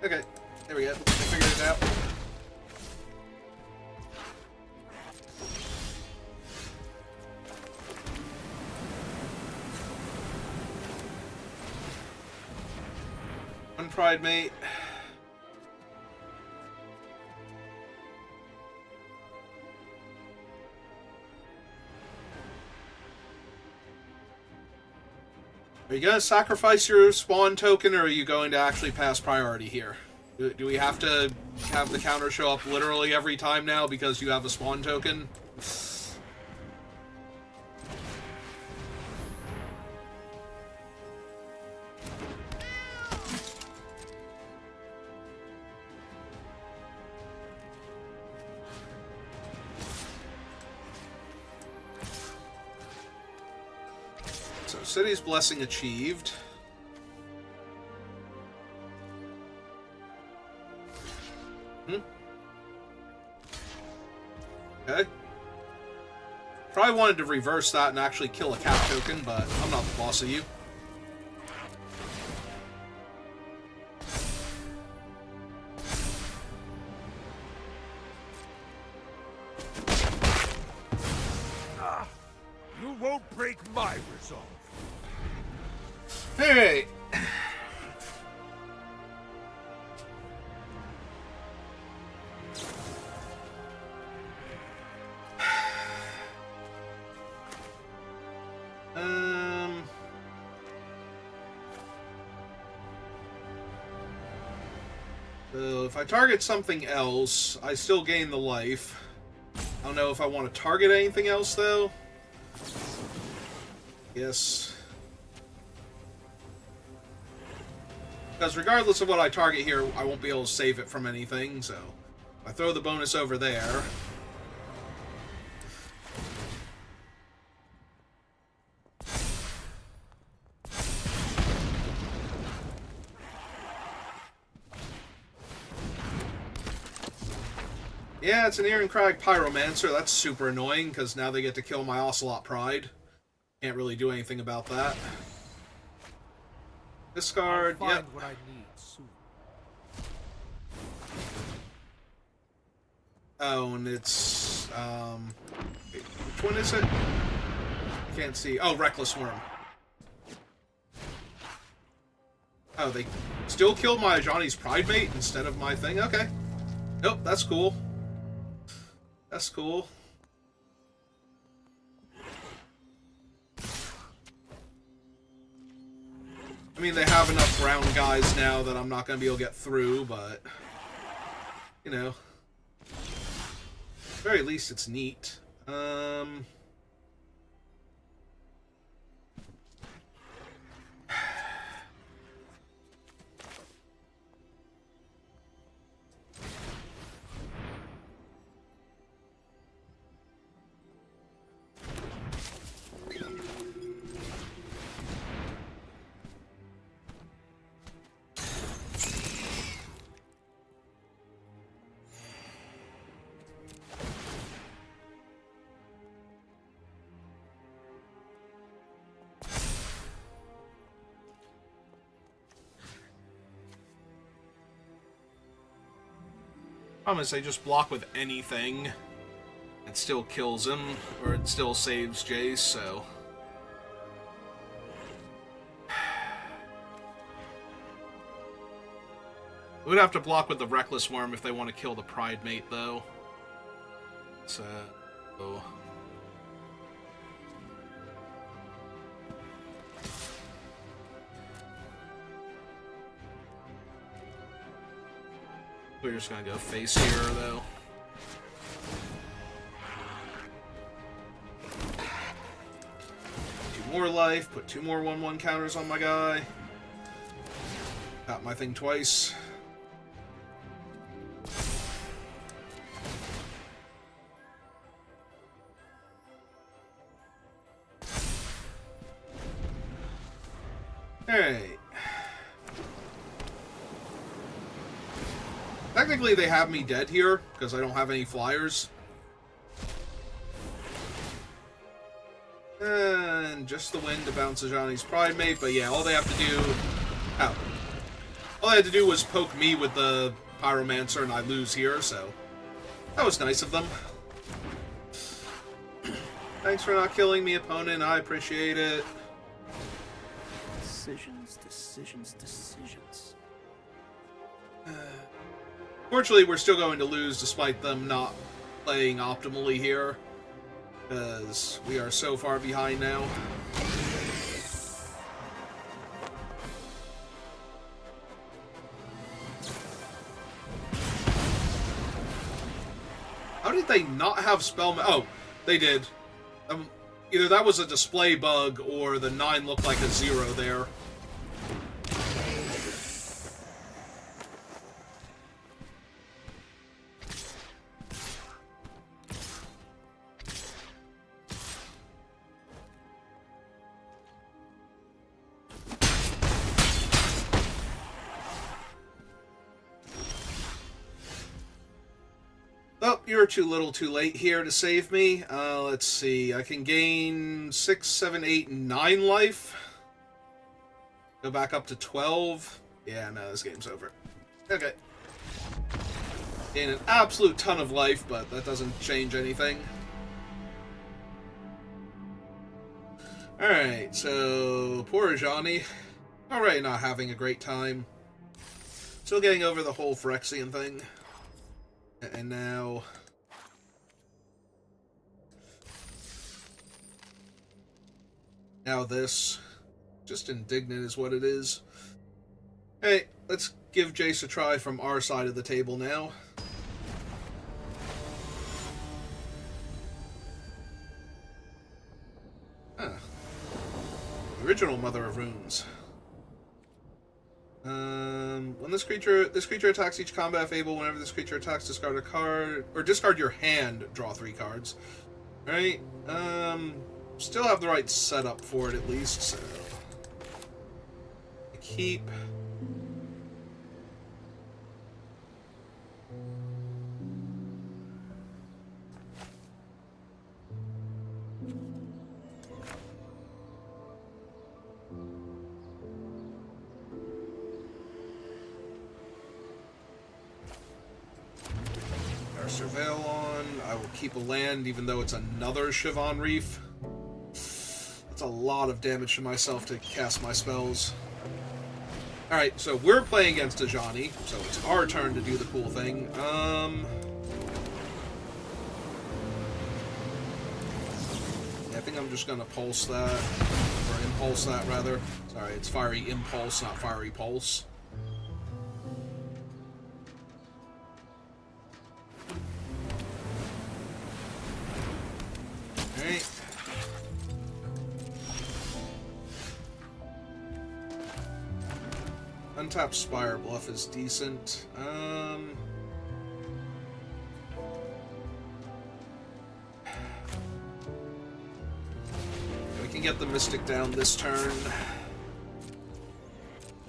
Okay, there we go. I figured it out. One pride mate. Are you going to sacrifice your spawn token, or are you going to actually pass priority here? Do we have to have the counter show up literally every time now because you have a spawn token? So, City's Blessing achieved. Okay. Probably wanted to reverse that and actually kill a cap token, but I'm not the boss of you. You won't break my resolve. Alright. So if I target something else, I still gain the life. I don't know if I want to target anything else, though. Yes. Because regardless of what I target here, I won't be able to save it from anything, so... I throw the bonus over there. Yeah, it's an Ironcrag Pyromancer. That's super annoying, because now they get to kill my Ocelot Pride. Can't really do anything about that. Discard, I'll find yep. what I need soon. Oh, and it's, wait, which one is it? I can't see. Oh, Reckless Worm. Oh, they still killed my Johnny's Pride Mate instead of my thing? Okay. Nope, that's cool. That's cool. I mean, they have enough ground guys now that I'm not going to be able to get through, but... You know. At the very least, it's neat. Problem is, they just block with anything. It still kills him, or it still saves Jace, so... We would have to block with the Reckless Worm if they want to kill the Pride Mate, though. So... We're just gonna go face here, though. Two more life, put two more 1/1 counters on my guy. Got my thing twice. Alright. Technically, they have me dead here, because I don't have any flyers. And just the wind to bounce Ajani's Pride Mate, but yeah, all they have to do... Oh. All they had to do was poke me with the Pyromancer, and I lose here, so... That was nice of them. Thanks for not killing me, opponent. I appreciate it. Decisions, decisions, decisions. Fortunately, we're still going to lose despite them not playing optimally here, because we are so far behind now. How did they not have spell? Oh, they did. Either that was a display bug or the 9 looked like a 0 there. Oh, you're too little too late here to save me. Let's see. I can gain 6, 7, 8, 9 life. Go back up to 12. Yeah, no, this game's over. Okay. Gain an absolute ton of life, but that doesn't change anything. Alright, so poor Ajani. Already not having a great time. Still getting over the whole Phyrexian thing. And now... Now this. Just indignant is what it is. Hey, let's give Jace a try from our side of the table now. Huh. The original Mother of Runes. When this creature attacks each combat fable, whenever this creature attacks, discard a card, or discard your hand, draw 3 cards. Alright, still have the right setup for it at least, so... Keep... Surveil on. I will keep a land even though it's another Siobhan Reef. That's a lot of damage to myself to cast my spells. Alright, so we're playing against Ajani, so it's our turn to do the cool thing. Yeah, I think I'm just gonna pulse that. Or impulse that, rather. Sorry, it's Fiery Impulse, not Fiery Pulse. Alright. Untapped Spire Bluff is decent. We can get the Mystic down this turn.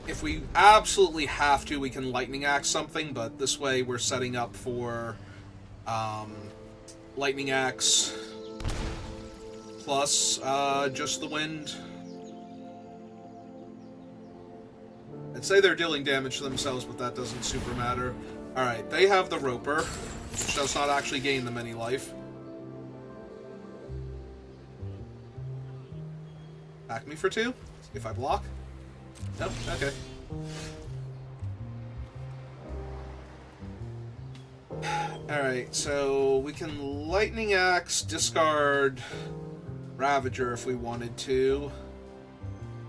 If we absolutely have to, we can Lightning Axe something, but this way we're setting up for Lightning Axe plus just the wind. I'd say they're dealing damage to themselves, but that doesn't super matter. Alright, they have the Roper, which does not actually gain them any life. Attack me for 2? If I block? Nope, okay. Alright, so we can Lightning Axe, discard Ravager if we wanted to.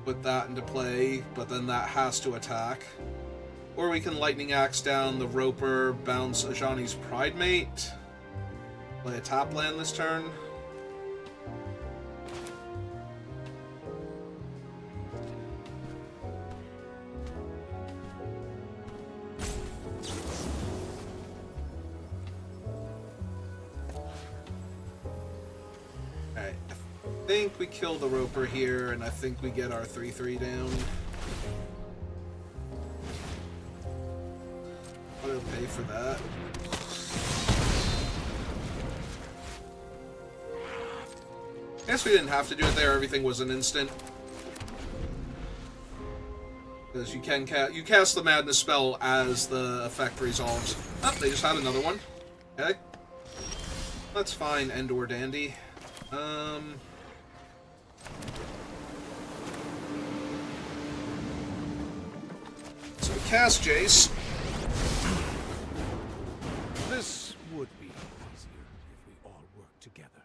Put that into play, but then that has to attack. Or we can Lightning Axe down the Roper, bounce Ajani's Pride Mate. Play a tap land this turn. Alright, I think we kill the Roper here, and I think we get our 3-3 down. I'll pay for that. I guess we didn't have to do it there, everything was an instant. Because you can you cast the Madness spell as the effect resolves. Oh, they just had another one. Okay. That's fine, and or dandy. So we cast Jace. This would be easier if we all work together.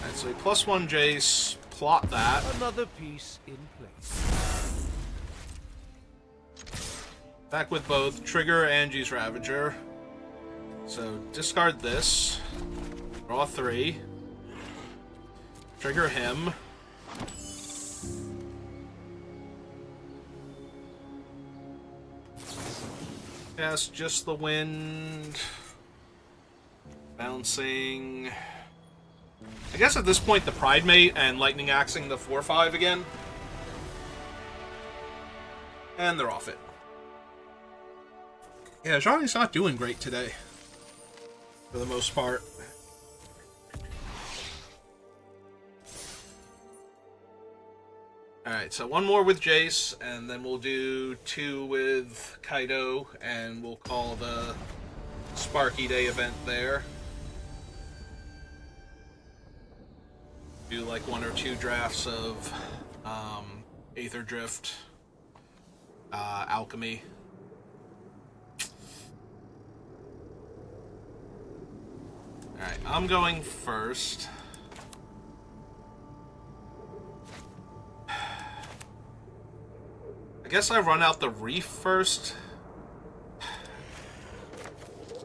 Alright, so we +1 Jace, plot that. Another piece in place. Back with both Trigger Angie's Ravager. So discard this. Draw 3. Trigger him. Cast Just the Wind. Bouncing. I guess at this point the Pride Mate and Lightning Axing the 4-5 again. And they're off it. Yeah, Johnny's not doing great today. For the most part. Alright, so one more with Jace, and then we'll do 2 with Kaido, and we'll call the Sparky Day event there. Do like 1 or 2 drafts of Aether Drift, Alchemy. Alright, I'm going first. I guess I run out the Reef first.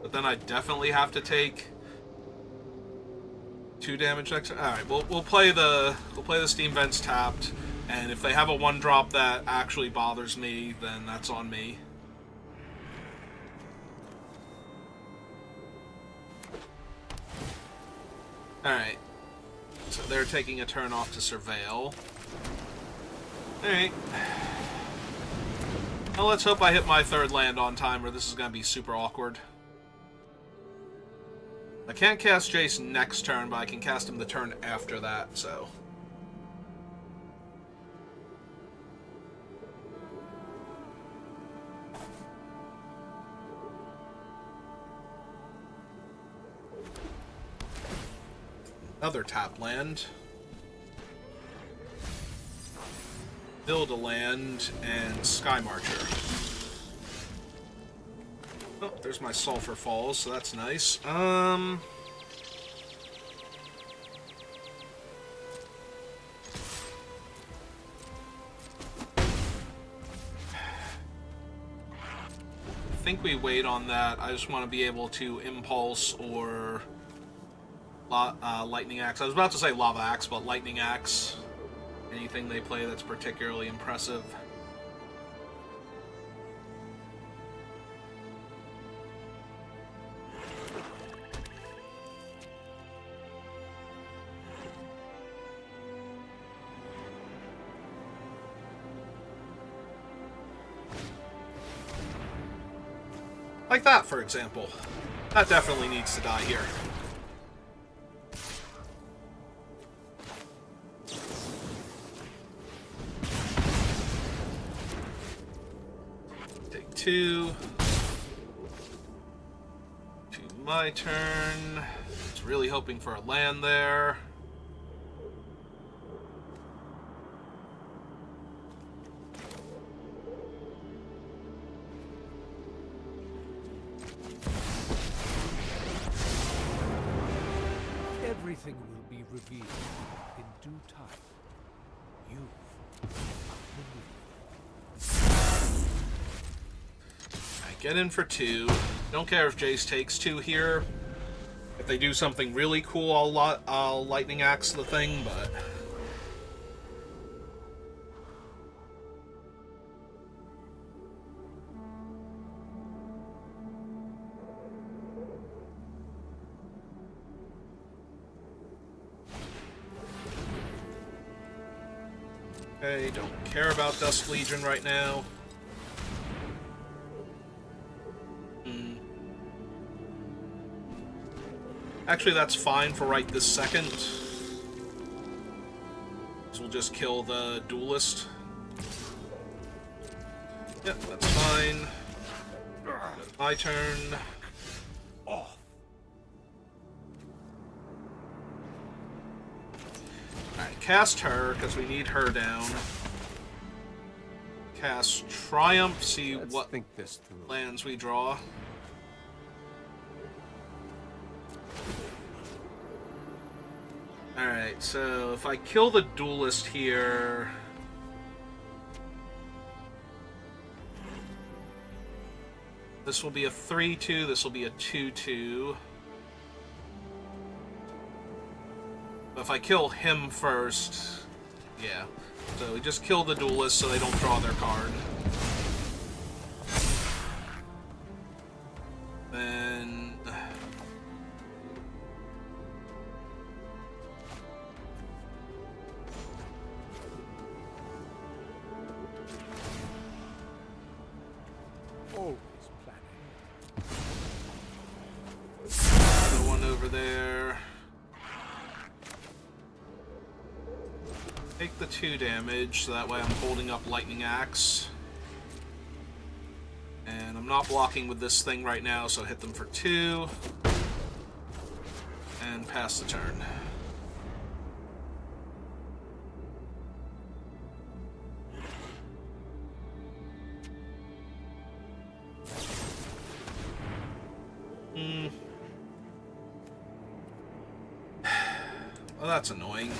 But then I definitely have to take 2 damage next turn. Alright, we'll play the Steam Vents tapped, and if they have a 1-drop that actually bothers me, then that's on me. Alright. So they're taking a turn off to Surveil. Alright. Well, let's hope I hit my 3rd land on time, or this is going to be super awkward. I can't cast Jace next turn, but I can cast him the turn after that, so... Another tap land. Build a land, and Sky Marcher. Oh, there's my Sulphur Falls, so that's nice. I think we wait on that. I just want to be able to Impulse or Lightning Axe. I was about to say Lava Axe, but Lightning Axe. Anything they play that's particularly impressive. Like that, for example. That definitely needs to die here. Take 2. To my turn. It's really hoping for a land there. Everything will be revealed in due time. You've I get in for 2. Don't care if Jace takes 2 here. If they do something really cool, I'll Lightning Axe the thing, but... Okay, don't care about Dust Legion right now. Actually, that's fine for right this second. So we'll just kill the duelist. Yep, that's fine. My turn. Off. Alright, cast her, because we need her down. Cast Triumph, see Let's what think this through. lands we draw. Alright, so if I kill the duelist here... This will be a 3-2, this will be a 2-2. But if I kill him first... Yeah. So we just kill the duelist so they don't draw their card. Then... Always planning. Another one over there. Take the 2 damage, so that way I'm holding up Lightning Axe. And I'm not blocking with this thing right now, so hit them for 2. And pass the turn. Well, that's annoying.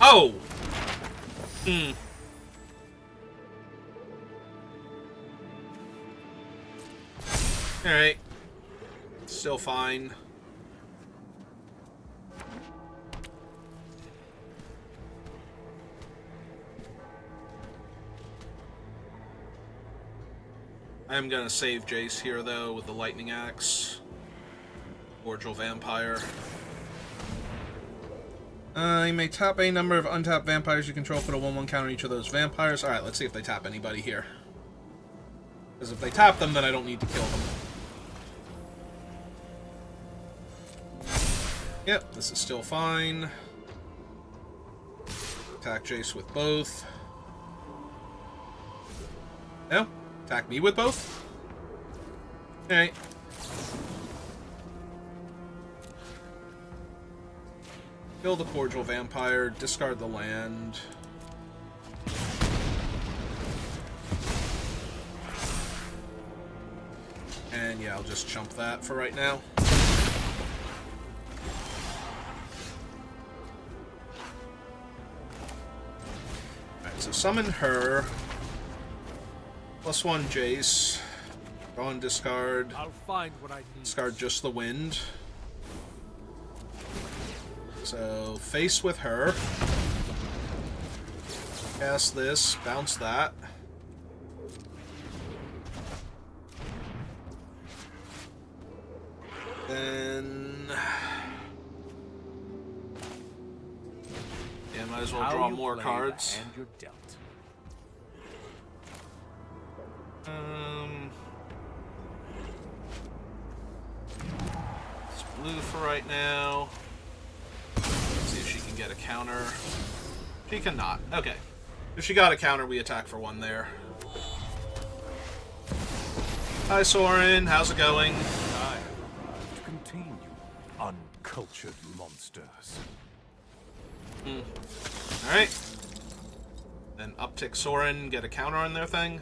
Oh! Alright. Still fine. I am gonna save Jace here, though, with the Lightning Axe. Cordial Vampire. You may tap a number of untapped vampires you control, put a 1/1 counter on each of those vampires. Alright, let's see if they tap anybody here. Because if they tap them, then I don't need to kill them. Yep, this is still fine. Attack Jace with both. No? Attack me with both? Alright. Kill the Cordial Vampire, discard the land. And yeah, I'll just chump that for right now. Alright, so summon her. +1 Jace. Draw and discard. I'll find what I need. Discard just the wind. So, face with her. Cast this, bounce that. Then... yeah, might as well draw more cards. And you're dealt. It's blue for right now. See if she can get a counter. She cannot. Okay. If she got a counter, we attack for 1 there. Hi, Soren. How's it going? I to contain you, uncultured monsters. Alright. Then uptick Soren, get a counter on their thing.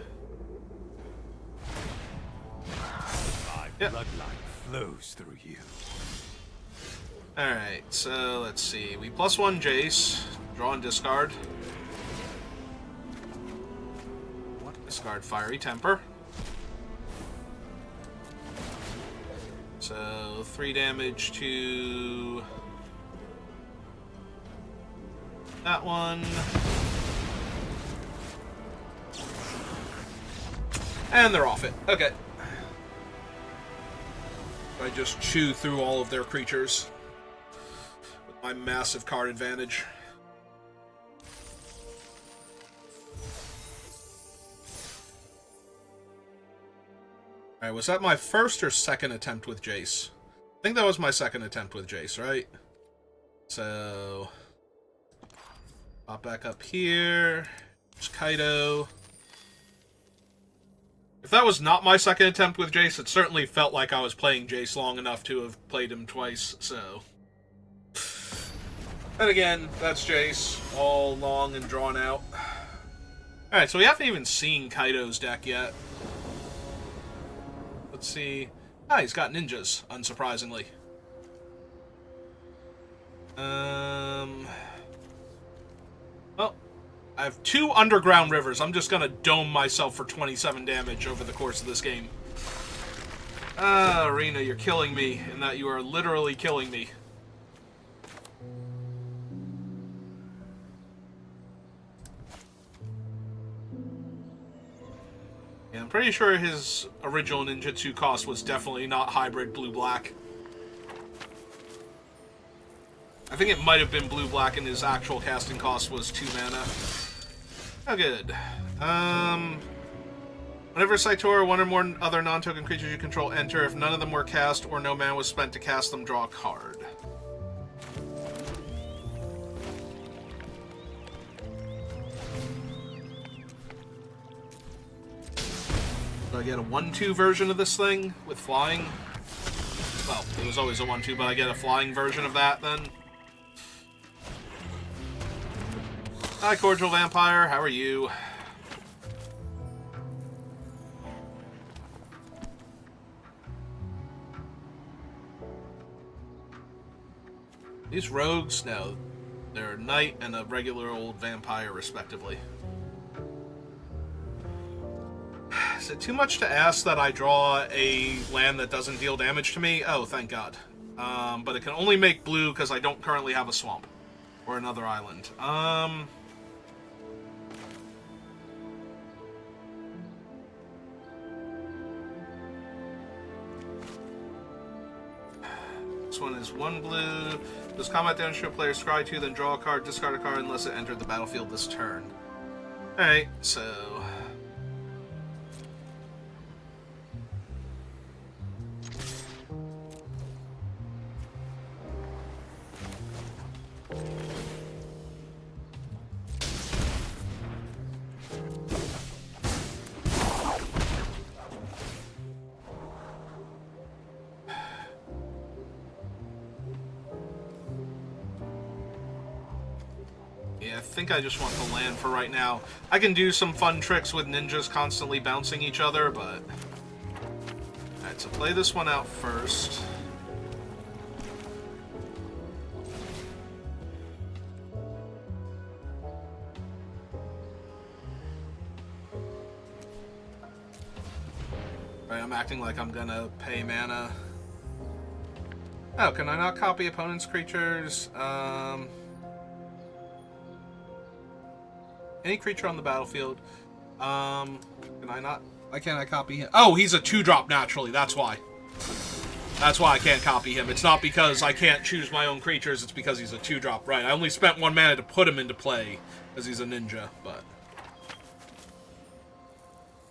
My Yep. bloodline flows through you. Alright, so let's see. We +1 Jace. Draw and discard. Discard Fiery Temper. So 3 damage to that one. And they're off it. Okay. I just chew through all of their creatures with my massive card advantage. Alright, was that my first or second attempt with Jace? I think that was my second attempt with Jace, right? So... pop back up here. There's Kaido. If that was not my second attempt with Jace, it certainly felt like I was playing Jace long enough to have played him twice, so... And again, that's Jace, all long and drawn out. Alright, so we haven't even seen Kaido's deck yet. Let's see... Ah, he's got ninjas, unsurprisingly. Well, I have 2 underground rivers. I'm just gonna dome myself for 27 damage over the course of this game. Ah, Arena, you're killing me, in that you are literally killing me. Yeah, I'm pretty sure his original ninjutsu cost was definitely not hybrid blue-black. I think it might have been blue-black and his actual casting cost was 2 mana. Oh, good. Whenever Saito or one or more other non-token creatures you control enter, if none of them were cast or no mana was spent to cast them, draw a card. Do I get a 1-2 version of this thing with flying? Well, it was always a 1-2, but I get a flying version of that then? Hi, Cordial Vampire. How are you? These rogues, no. They're a knight and a regular old vampire, respectively. Is it too much to ask that I draw a land that doesn't deal damage to me? Oh, thank God. But it can only make blue because I don't currently have a swamp. Or another island. This one is 1 blue. Does combat damage to a player scry 2, then draw a card, discard a card unless it entered the battlefield this turn. Alright, so... I think I just want the land for right now. I can do some fun tricks with ninjas constantly bouncing each other, but... Alright, so play this one out first. Alright, I'm acting like I'm gonna pay mana. Oh, can I not copy opponent's creatures? Any creature on the battlefield. Can I not? Why can't I copy him? Oh, he's a 2-drop naturally. That's why. That's why I can't copy him. It's not because I can't choose my own creatures. It's because he's a 2-drop. Right. I only spent 1 mana to put him into play because he's a ninja. But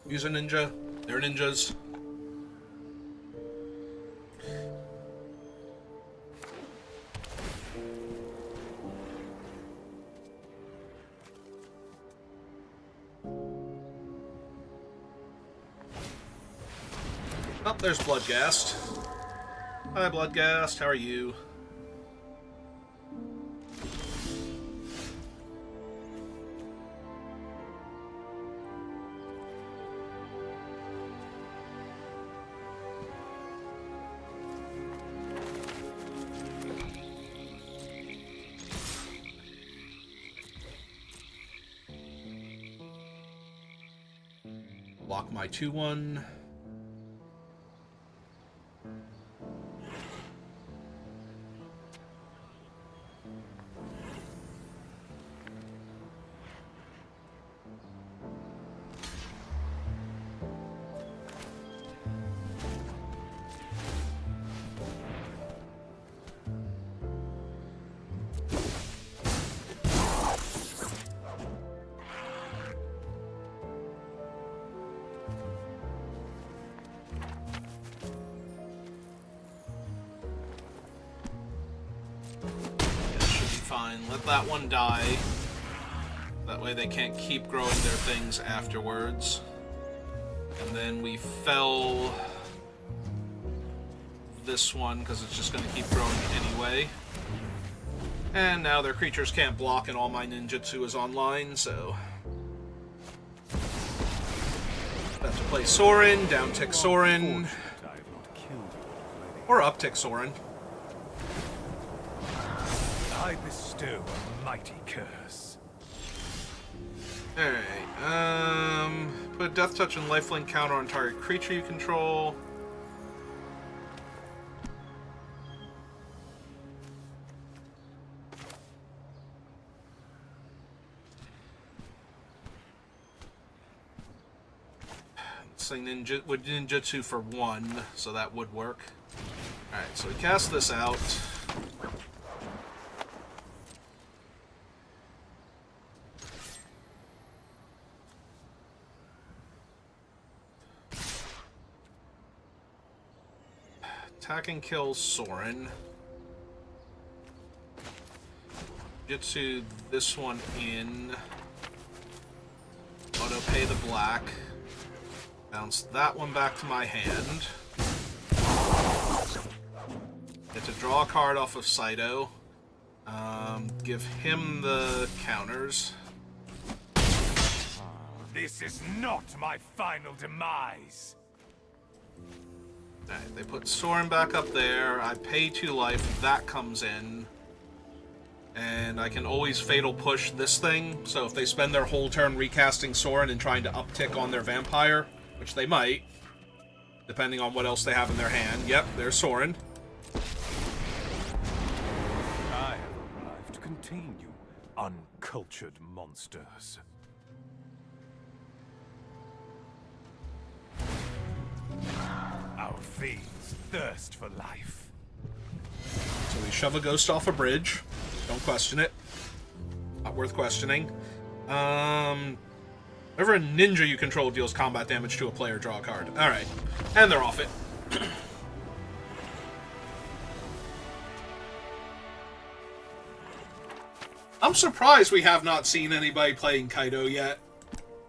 he's a ninja. They're ninjas. Oh, there's Bloodghast. Hi, Bloodghast. How are you? Block my 2/1. That should be fine. Let that one die. That way they can't keep growing their things afterwards. And then we fell this one because it's just going to keep growing anyway. And now their creatures can't block and all my ninjutsu is online, so... Have to play Sorin, down-tick Sorin, or up-tick Sorin. I bestow a mighty curse. Alright, put a Death Touch and Lifelink counter on target creature you control. This thing would ninjutsu for 1, so that would work. Alright, so we cast this out. Attack and kill Sorin. Jutsu this one in. Auto pay the black. Bounce that one back to my hand. Get to draw a card off of Saito. Give him the counters. This is not my final demise. Alright, they put Sorin back up there. I pay 2 life. That comes in. And I can always Fatal Push this thing. So if they spend their whole turn recasting Sorin and trying to uptick on their vampire, which they might, depending on what else they have in their hand. Yep, there's Sorin. I have arrived to contain you, uncultured monsters. Our fiends thirst for life. So we shove a ghost off a bridge. Don't question it. Not worth questioning. Whenever a ninja you control deals combat damage to a player, draw a card. Alright. And they're off it. I'm surprised we have not seen anybody playing Kaido yet.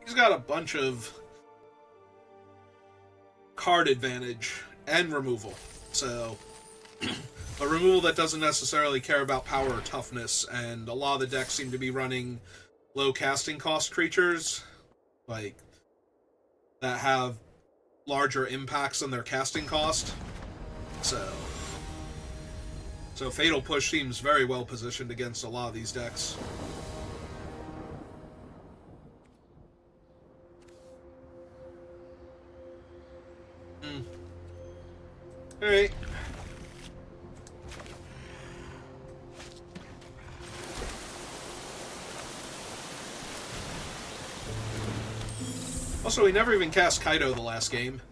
He's got a bunch of card advantage and removal. So, a removal that doesn't necessarily care about power or toughness, and a lot of the decks seem to be running low casting cost creatures, like, that have larger impacts on their casting cost. So Fatal Push seems very well positioned against a lot of these decks. Alright. Also, we never even cast Kaido the last game.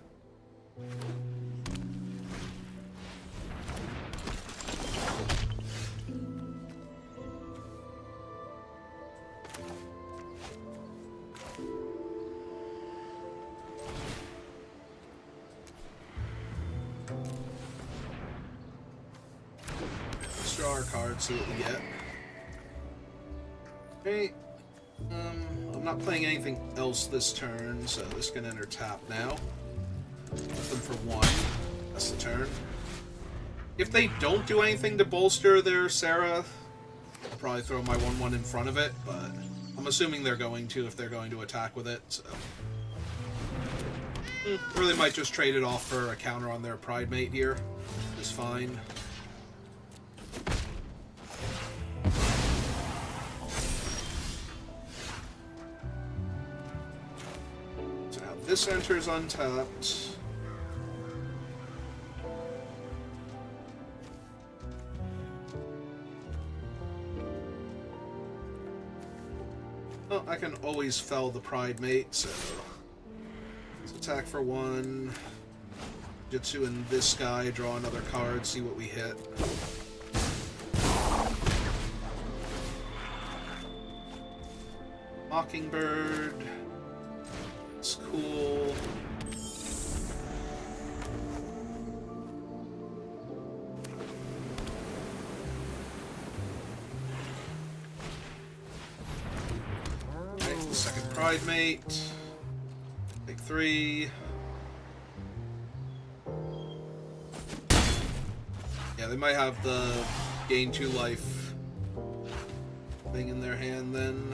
Let's draw our card, see what we get. Okay. I'm not playing anything else this turn, so this can enter tap now. Put them for 1. That's the turn. If they don't do anything to bolster their Sarah, I'll probably throw my 1/1 in front of it, but I'm assuming they're going to if they're going to attack with it, so. Or they might just trade it off for a counter on their Pride Mate here. Is fine. This enters untapped. Well, I can always fell the Pride Mate, so let's attack for 1. Jutsu in this guy, draw another card, see what we hit. Mockingbird. It's cool. Pride Mate. Take 3. Yeah, they might have the gain 2 life thing in their hand then.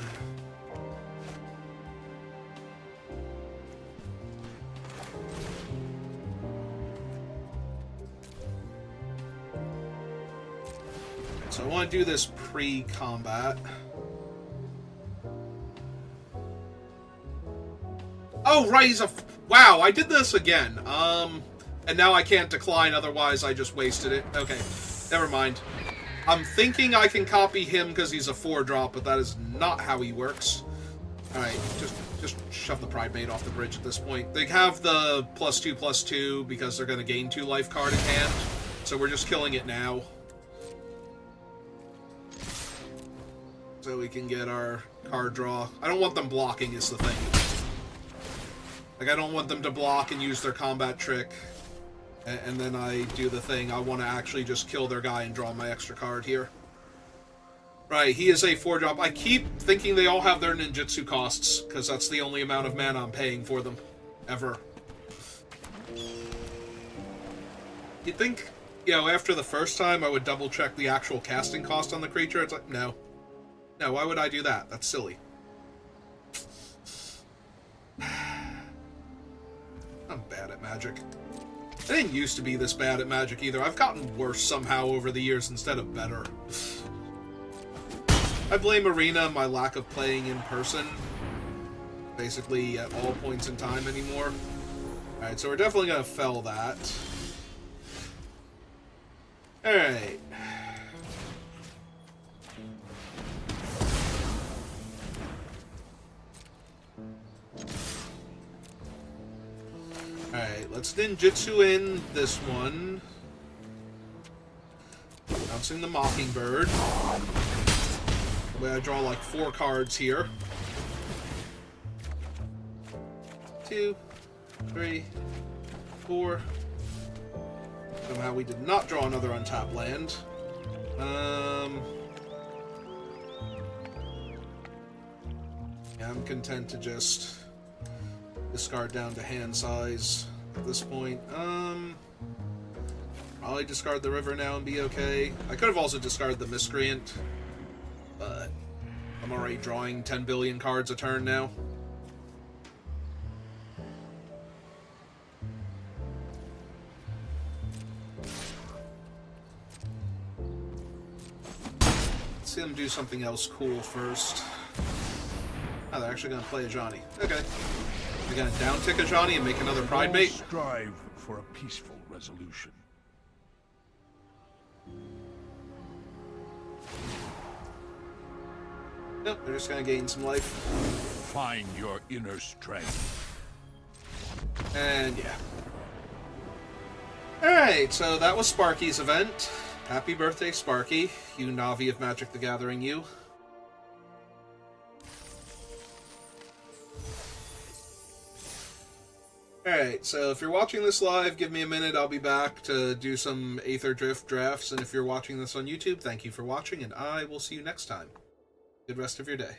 So I want to do this pre-combat. Oh, right, he's a... Wow, I did this again. And now I can't decline, otherwise I just wasted it. Okay, never mind. I'm thinking I can copy him because he's a 4-drop, but that is not how he works. Alright, just shove the Pride Mate off the bridge at this point. They have the +2/+2 because they're going to gain 2 life card in hand, so we're just killing it now. So we can get our card draw. I don't want them blocking is the thing. Like, I don't want them to block and use their combat trick, and then I do the thing. I want to actually just kill their guy and draw my extra card here. Right, he is a 4-drop. I keep thinking they all have their ninjutsu costs, because that's the only amount of mana I'm paying for them. Ever. You'd think, you know, after the first time I would double-check the actual casting cost on the creature. It's like, no. No, why would I do that? That's silly. I'm bad at Magic. I didn't used to be this bad at Magic either. I've gotten worse somehow over the years instead of better. I blame Arena my lack of playing in person, basically at all points in time anymore. Alright, so we're definitely going to fell that. Alright. Alright, let's ninjutsu in this one. Bouncing the Mockingbird. The way I draw like 4 cards here. 2, 3, 4. Somehow we did not draw another untapped land. Yeah, I'm content to just discard down to hand size at this point. Probably discard the river now and be okay. I could have also discarded the Miscreant, but I'm already drawing 10 billion cards a turn now. Let's see them do something else cool first. Oh, they're actually going to play a Johnny. Okay. They're going to down-tick a Johnny and make another Pride Mate. Strive for a peaceful resolution. Nope, they're just going to gain some life. Find your inner strength. And yeah. Alright, so that was Sparky's event. Happy birthday, Sparky. You Navi of Magic the Gathering, you. Alright, so if you're watching this live, give me a minute, I'll be back to do some Aether Drift drafts, and if you're watching this on YouTube, thank you for watching, and I will see you next time. Good rest of your day.